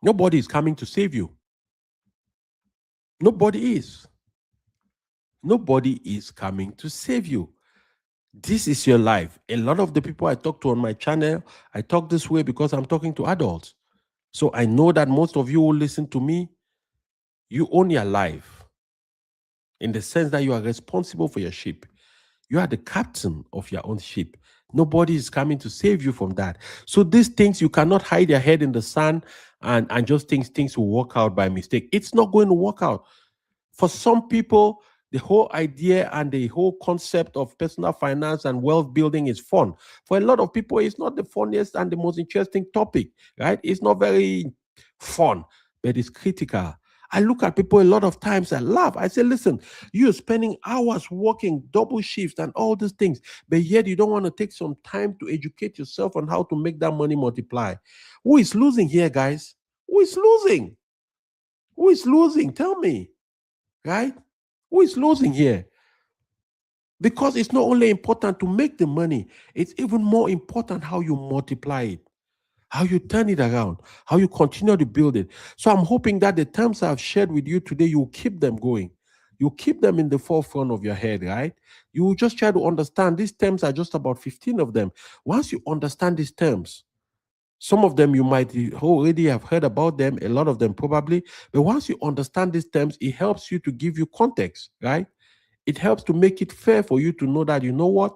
Nobody is coming to save you. Nobody is. Nobody is coming to save you. This is your life. A lot of the people I talk to on my channel, I talk this way because I'm talking to adults. So I know that most of you who listen to me, you own your life in the sense that you are responsible for your ship. You are the captain of your own ship. Nobody is coming to save you from that. So these things, you cannot hide your head in the sand and just think things will work out by mistake. It's not going to work out. For some people, the whole idea and the whole concept of personal finance and wealth building is fun. For a lot of people, it's not the funniest and the most interesting topic, right? It's not very fun, but it's critical. I look at people a lot of times, I laugh. I say, listen, you're spending hours working double shifts and all these things, but yet you don't want to take some time to educate yourself on how to make that money multiply. Who is losing here, guys? Who is losing? Who is losing? Tell me, right? Who is losing here? Because it's not only important to make the money, it's even more important how you multiply it, how you turn it around, how you continue to build it. So I'm hoping that the terms I've shared with you today, you keep them going. You keep them in the forefront of your head, right? You will just try to understand. These terms are just about 15 of them. Once you understand these terms, some of them you might already have heard about them, a lot of them probably. But once you understand these terms, it helps you to give you context, right? It helps to make it fair for you to know that, you know what?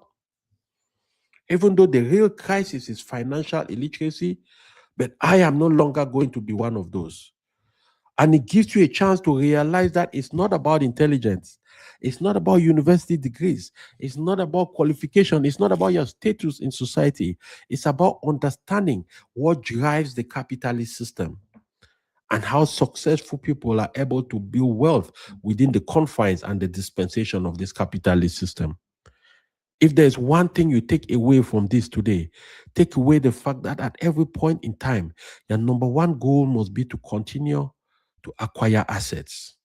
Even though the real crisis is financial illiteracy, but I am no longer going to be one of those. And it gives you a chance to realize that it's not about intelligence. It's not about university degrees. It's not about qualification. It's not about your status in society. It's about understanding what drives the capitalist system and how successful people are able to build wealth within the confines and the dispensation of this capitalist system. If there's one thing you take away from this today, take away the fact that at every point in time, your number one goal must be to continue to acquire assets.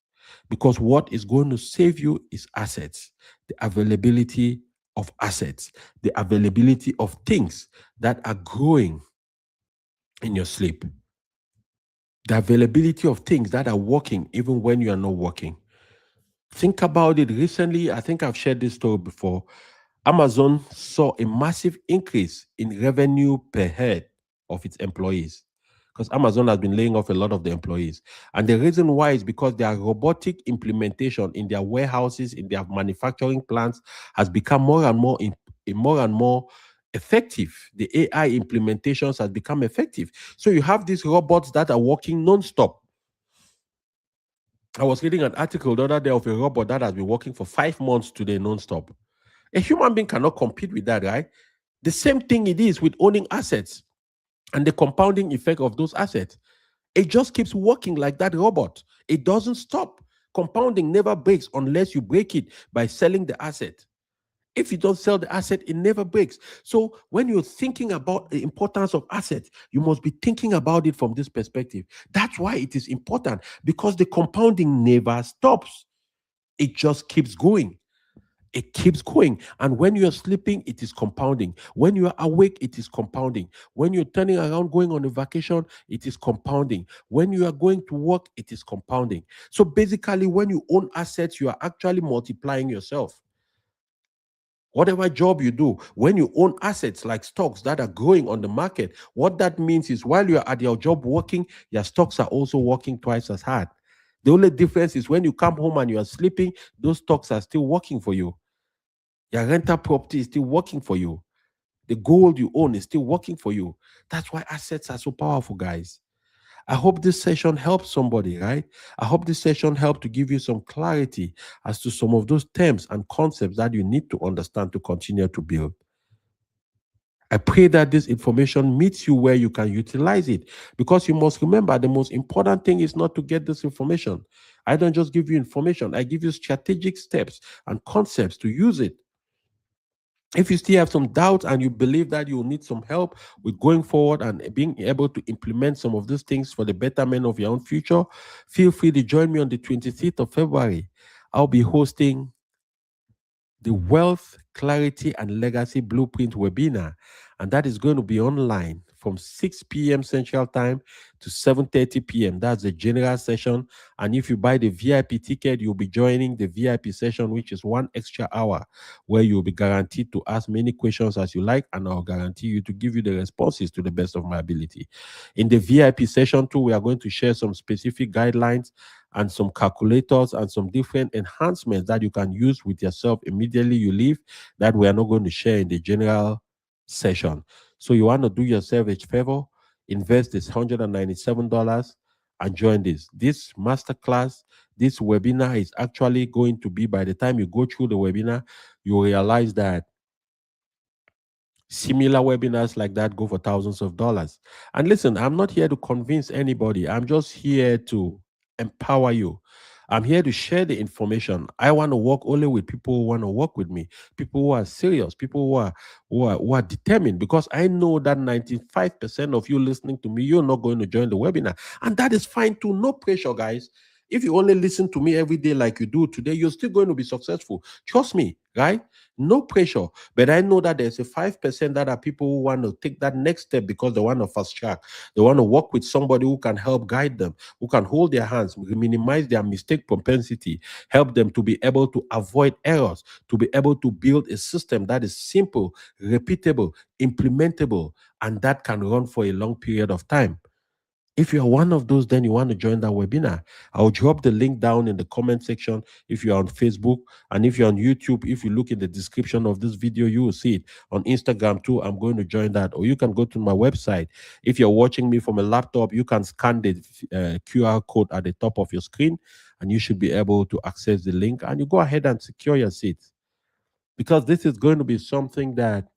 Because what is going to save you is assets, the availability of assets, the availability of things that are growing in your sleep, the availability of things that are working even when you are not working. Think about it recently. I think I've shared this story before. Amazon saw a massive increase in revenue per head of its employees because Amazon has been laying off a lot of the employees. And the reason why is because their robotic implementation in their warehouses, in their manufacturing plants, has become more and more effective. The AI implementations has become effective. So you have these robots that are working non-stop. I was reading an article the other day of a robot that has been working for 5 months today non-stop. A human being cannot compete with that, right? The same thing it is with owning assets and the compounding effect of those assets. It just keeps working like that robot. It doesn't stop. Compounding never breaks unless you break it by selling the asset. If you don't sell the asset, it never breaks. So when you're thinking about the importance of assets, you must be thinking about it from this perspective. That's why it is important, because the compounding never stops. It just keeps going. It keeps going. And when you're sleeping, it is compounding. When you are awake, it is compounding. When you're turning around, going on a vacation, it is compounding. When you are going to work, it is compounding. So basically, when you own assets, you are actually multiplying yourself. Whatever job you do, when you own assets like stocks that are growing on the market, what that means is while you're at your job working, your stocks are also working twice as hard. The only difference is when you come home and you are sleeping, those stocks are still working for you. Your rental property is still working for you. The gold you own is still working for you. That's why assets are so powerful, guys. I hope this session helps somebody, right? I hope this session helped to give you some clarity as to some of those terms and concepts that you need to understand to continue to build. I pray that this information meets you where you can utilize it, because you must remember the most important thing is not to get this information. I don't just give you information, I give you strategic steps and concepts to use it. If you still have some doubts and you believe that you will need some help with going forward and being able to implement some of these things for the betterment of your own future, feel free to join me on the 26th of February. I'll be hosting the Wealth, Clarity, and Legacy Blueprint webinar. And that is going to be online from 6 p.m. Central Time to 7:30 p.m. That's the general session. And if you buy the VIP ticket, you'll be joining the VIP session, which is 1 extra hour, where you'll be guaranteed to ask many questions as you like, and I'll guarantee you to give you the responses to the best of my ability. In the VIP session, too, we are going to share some specific guidelines and some calculators and some different enhancements that you can use with yourself immediately you leave, that we are not going to share in the general session. So you want to do yourself a favor, invest this $197 and join this. This masterclass, this webinar is actually going to be, by the time you go through the webinar, you realize that similar webinars like that go for thousands of dollars. And listen, I'm not here to convince anybody. I'm just here to empower you. I'm here to share the information. I want to work only with people who want to work with me, people who are serious, people who are determined, because I know that 95% of you listening to me, you're not going to join the webinar. And that is fine too. No pressure, guys. If you only listen to me every day like you do today, you're still going to be successful. Trust me, right? No pressure. But I know that there's a 5% that are people who want to take that next step because they want to fast track. They want to work with somebody who can help guide them, who can hold their hands, minimize their mistake propensity, help them to be able to avoid errors, to be able to build a system that is simple, repeatable, implementable, and that can run for a long period of time. If you're one of those, then you want to join that webinar. I'll drop the link down in the comment section if you're on Facebook. And if you're on YouTube, if you look in the description of this video, you will see it. On Instagram too, I'm going to join that. Or you can go to my website. If you're watching me from a laptop, you can scan the QR code at the top of your screen, and you should be able to access the link. And you go ahead and secure your seat, because this is going to be something that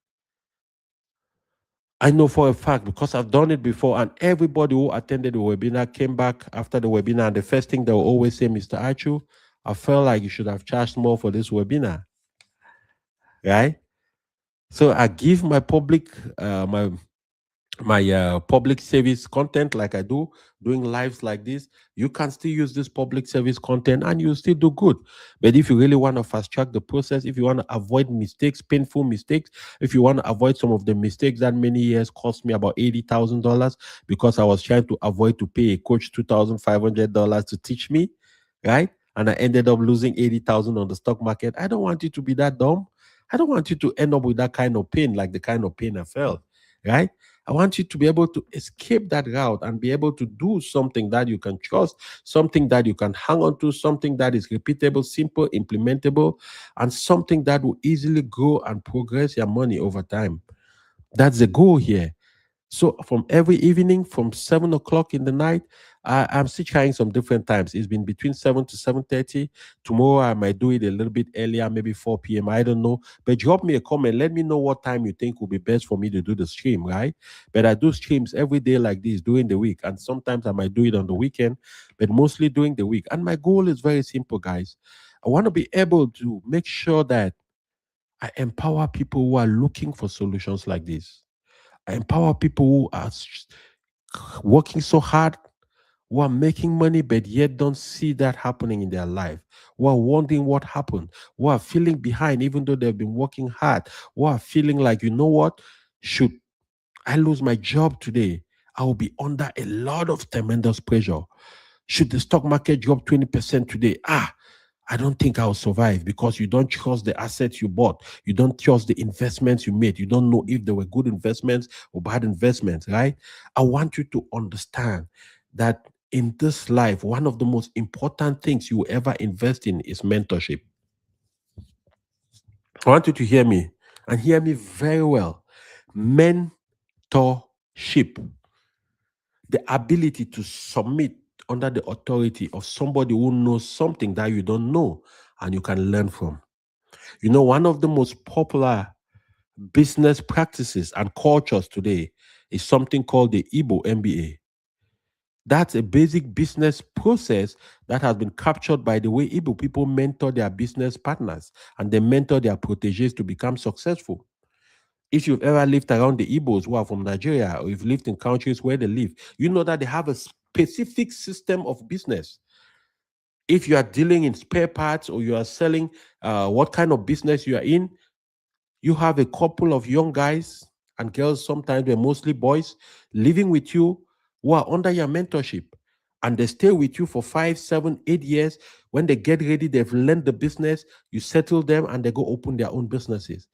I know for a fact, because I've done it before, and everybody who attended the webinar came back after the webinar. And the first thing they will always say, Mr. Achu, I felt like you should have charged more for this webinar, right? So I give my public, my public service content like I do, doing lives like this. You can still use this public service content and you still do good. But if you really want to fast track the process, if you want to avoid mistakes, painful mistakes, if you want to avoid some of the mistakes that many years cost me about $80,000 because I was trying to avoid to pay a coach $2,500 to teach me, right? And I ended up losing 80,000 on the stock market. I don't want you to be that dumb. I don't want you to end up with that kind of pain, like the kind of pain I felt, right? I want you to be able to escape that route and be able to do something that you can trust, something that you can hang on to, something that is repeatable, simple, implementable, and something that will easily grow and progress your money over time. That's the goal here. So from every evening from 7 o'clock in the night, I'm still trying some different times. It's been between 7 to 7:30. Tomorrow I might do it a little bit earlier, maybe 4 p.m. I don't know. But drop me a comment. Let me know what time you think will be best for me to do the stream, right? But I do streams every day like this during the week. And sometimes I might do it on the weekend, but mostly during the week. And my goal is very simple, guys. I want to be able to make sure that I empower people who are looking for solutions like this. I empower people who are working so hard, who are making money, but yet don't see that happening in their life, who are wondering what happened, who are feeling behind, even though they've been working hard, who are feeling like, you know what, should I lose my job today, I will be under a lot of tremendous pressure. Should the stock market drop 20% today? I don't think I'll survive, because you don't trust the assets you bought. You don't trust the investments you made. You don't know if they were good investments or bad investments, right? I want you to understand that in this life, one of the most important things you will ever invest in is mentorship. I want you to hear me, and hear me very well. Mentorship. the ability to submit under the authority of somebody who knows something that you don't know and you can learn from. You know, one of the most popular business practices and cultures today is something called the Igbo MBA. That's a basic business process that has been captured by the way Igbo people mentor their business partners and they mentor their proteges to become successful. If you've ever lived around the Igbos who are from Nigeria, or you've lived in countries where they live, you know that they have a specific system of business. If you are dealing in spare parts or you are selling what kind of business you are in, you have a couple of young guys and girls, sometimes they're mostly boys, living with you who are under your mentorship. And they stay with you for 5, 7, 8 years. When they get ready, they've learned the business, you settle them and they go open their own businesses.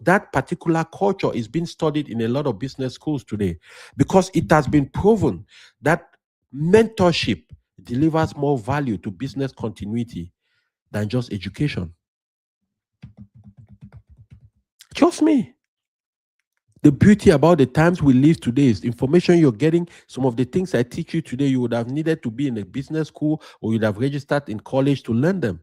That particular culture is being studied in a lot of business schools today because it has been proven that mentorship delivers more value to business continuity than just education. Trust me. The beauty about the times we live today is information you're getting. Some of the things I teach you today, you would have needed to be in a business school or you'd have registered in college to learn them.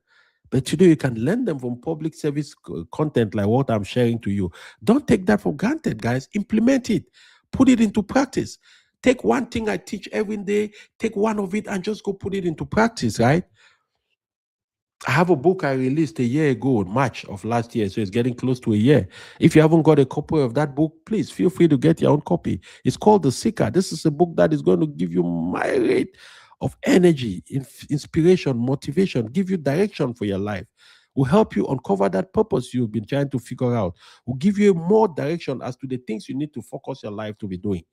But today you can learn them from public service content like what I'm sharing to you. Don't take that for granted, guys. Implement it. Put it into practice. Take one thing I teach every day, take one of it and just go put it into practice, right? I have a book I released a year ago, March of last year, so it's getting close to a year. If you haven't got a copy of that book, please feel free to get your own copy. It's called The Seeker. This is a book that is going to give you my rate of energy, inspiration, motivation, give you direction for your life. Will help you uncover that purpose you've been trying to figure out. Will give you more direction as to the things you need to focus your life to be doing.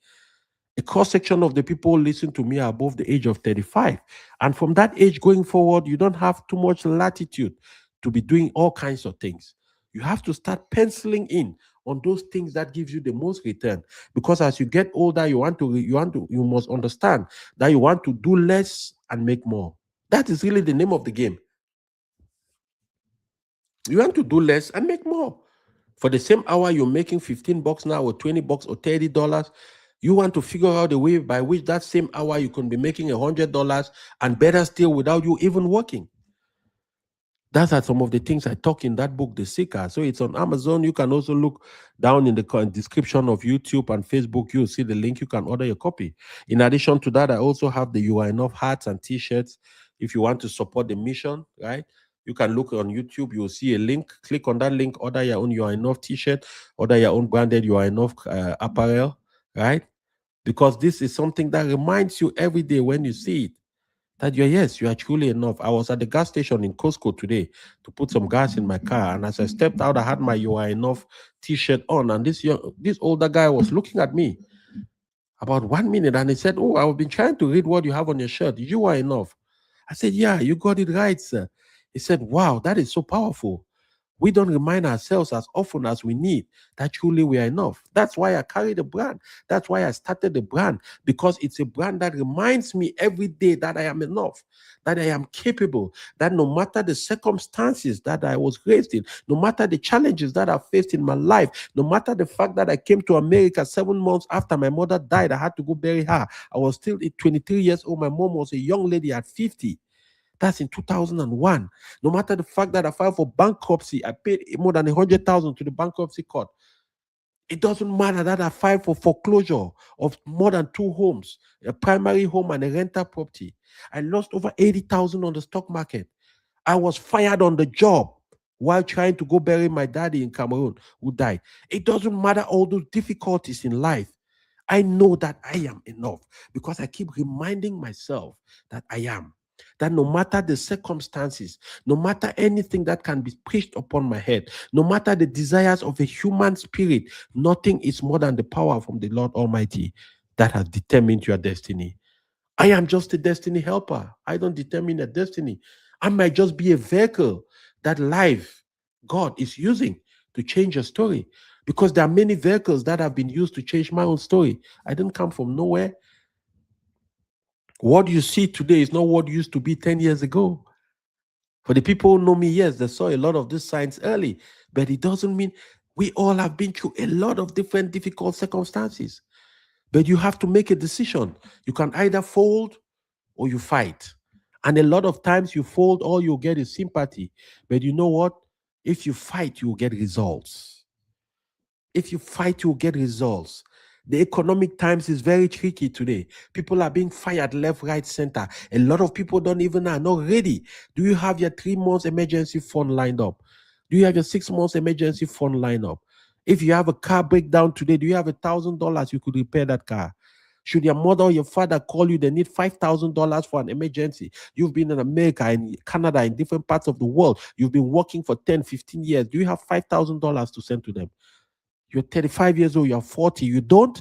A cross section of the people who listen to me are above the age of 35. And from that age going forward, you don't have too much latitude to be doing all kinds of things. You have to start penciling in on those things that gives you the most return. Because as you get older, you must understand that you want to do less and make more. That is really the name of the game. You want to do less and make more. For the same hour you're making $15 now or $20 or $30, you want to figure out a way by which that same hour you can be making $100 and better still without you even working. That's are some of the things I talk in that book, The Seeker. So it's on Amazon. You can also look down in the description of YouTube and Facebook. You'll see the link. You can order your copy. In addition to that, I also have the You Are Enough hats and T-shirts. If you want to support the mission, right? You can look on YouTube. You'll see a link. Click on that link. Order your own You Are Enough T-shirt. Order your own branded You Are Enough apparel, right? Because this is something that reminds you every day when you see it that you are truly enough. I was at the gas station in Costco today to put some gas in my car, and as I stepped out, I had my You Are Enough T-shirt on, and this older guy was looking at me about 1 minute, and he said, "Oh, I've been trying to read what you have on your shirt. You are enough." I said, "Yeah, you got it right, sir." He said, "Wow, that is so powerful." We don't remind ourselves as often as we need that truly we are enough. That's why I carry the brand. That's why I started the brand, because it's a brand that reminds me every day that I am enough, that I am capable, that no matter the circumstances that I was raised in, no matter the challenges that I faced in my life, no matter the fact that I came to America 7 months after my mother died, I had to go bury her. I was still 23 years old. My mom was a young lady at 50. That's in 2001. No matter the fact that I filed for bankruptcy, I paid more than 100,000 to the bankruptcy court. It doesn't matter that I filed for foreclosure of more than 2 homes, a primary home and a rental property. I lost over 80,000 on the stock market. I was fired on the job while trying to go bury my daddy in Cameroon who died. It doesn't matter all those difficulties in life. I know that I am enough because I keep reminding myself that I am. That no matter the circumstances, no matter anything that can be pushed upon my head, no matter the desires of a human spirit, nothing is more than the power from the Lord Almighty that has determined your destiny. I am just a destiny helper. I don't determine a destiny. I might just be a vehicle that life, God is using to change your story. Because there are many vehicles that have been used to change my own story. I didn't come from nowhere. What you see today is not what used to be 10 years ago. For the people who know me, yes, they saw a lot of these signs early, but it doesn't mean we all have been through a lot of different difficult circumstances. But you have to make a decision. You can either fold or you fight. And a lot of times you fold, all you'll get is sympathy. But you know what? If you fight, you'll get results. If you fight, you'll get results. The economic times is very tricky today. People are being fired left, right, center. A lot of people don't even are not ready. Do you have your 3 months emergency fund lined up? Do you have your 6 months emergency fund lined up? If you have a car breakdown today, do you have $1,000 you could repair that car? Should your mother or your father call you, they need $5,000 for an emergency. You've been in America, in Canada, in different parts of the world. You've been working for 10, 15 years. Do you have $5,000 to send to them? You're 35 years old, you're 40, you don't?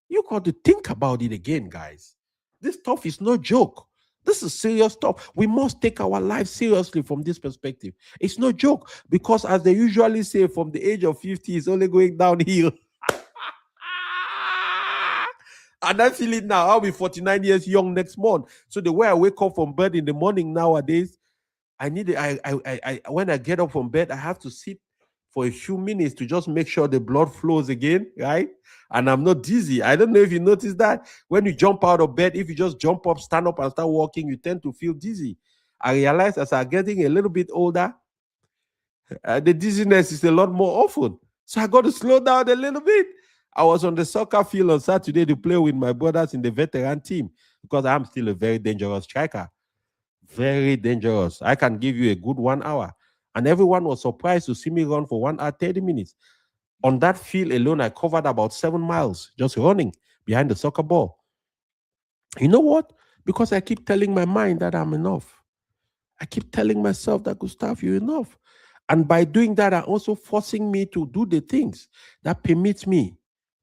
You got to think about it again, guys. This stuff is no joke. This is serious stuff. We must take our life seriously from this perspective. It's no joke because, as they usually say, from the age of 50, it's only going downhill. And I feel it now. I'll be 49 years young next month. So the way I wake up from bed in the morning nowadays, when I get up from bed, I have to sit for a few minutes to just make sure the blood flows again, right? And I'm not dizzy. I don't know if you notice that when you jump out of bed, if you just jump up, stand up, and start walking, you tend to feel dizzy. I realize as I'm getting a little bit older, the dizziness is a lot more often. So I got to slow down a little bit. I was on the soccer field on Saturday to play with my brothers in the veteran team because I'm still a very dangerous striker. Very dangerous. I can give you a good 1 hour. And everyone was surprised to see me run for 1 hour, 30 minutes. On that field alone, I covered about 7 miles just running behind the soccer ball. You know what? Because I keep telling my mind that I'm enough. I keep telling myself that, Gustav, you're enough. And by doing that, I'm also forcing me to do the things that permit me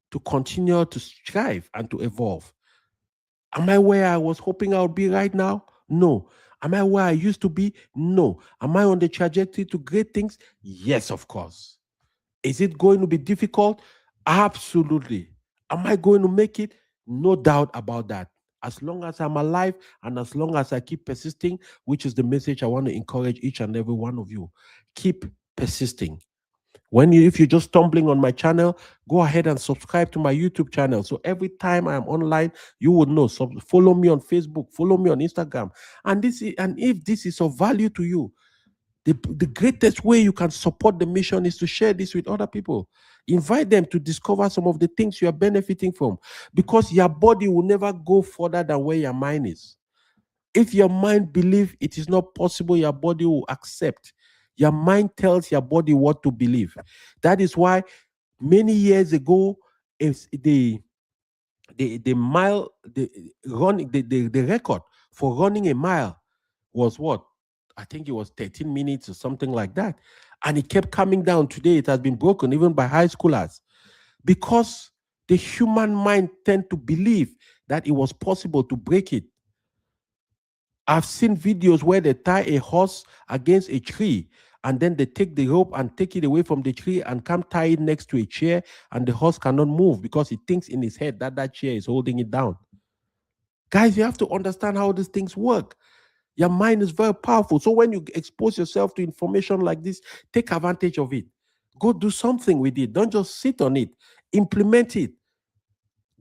to continue to strive and to evolve. Am I where I was hoping I would be right now? No. Am I where I used to be? No. Am I on the trajectory to great things? Yes, of course. Is it going to be difficult? Absolutely. Am I going to make it? No doubt about that. As long as I'm alive and as long as I keep persisting, which is the message I want to encourage each and every one of you, keep persisting. If you're just stumbling on my channel, go ahead and subscribe to my YouTube channel. So every time I'm online, you would know. So follow me on Facebook, follow me on Instagram. And if this is of value to you, the greatest way you can support the mission is to share this with other people. Invite them to discover some of the things you are benefiting from, because your body will never go further than where your mind is. If your mind believes it is not possible, your body will accept. Your mind tells your body what to believe. That is why many years ago, it's the mile, the record for running a mile was what? I think it was 13 minutes or something like that. And it kept coming down. Today, it has been broken even by high schoolers, because the human mind tend to believe that it was possible to break it. I've seen videos where they tie a horse against a tree and then they take the rope and take it away from the tree and come tie it next to a chair, and the horse cannot move because he thinks in his head that that chair is holding it down. Guys, you have to understand how these things work. Your mind is very powerful. So when you expose yourself to information like this, take advantage of it. Go do something with it. Don't just sit on it. Implement it.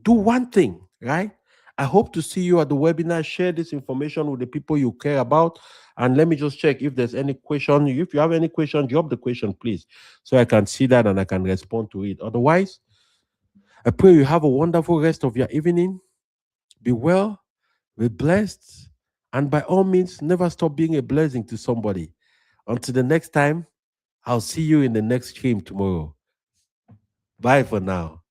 Do one thing, right? I hope to see you at the webinar. Share this information with the people you care about. And let me just check if there's any question. If you have any question, drop the question, please, so I can see that and I can respond to it. Otherwise, I pray you have a wonderful rest of your evening. Be well, be blessed, and by all means, never stop being a blessing to somebody. Until the next time, I'll see you in the next stream tomorrow. Bye for now.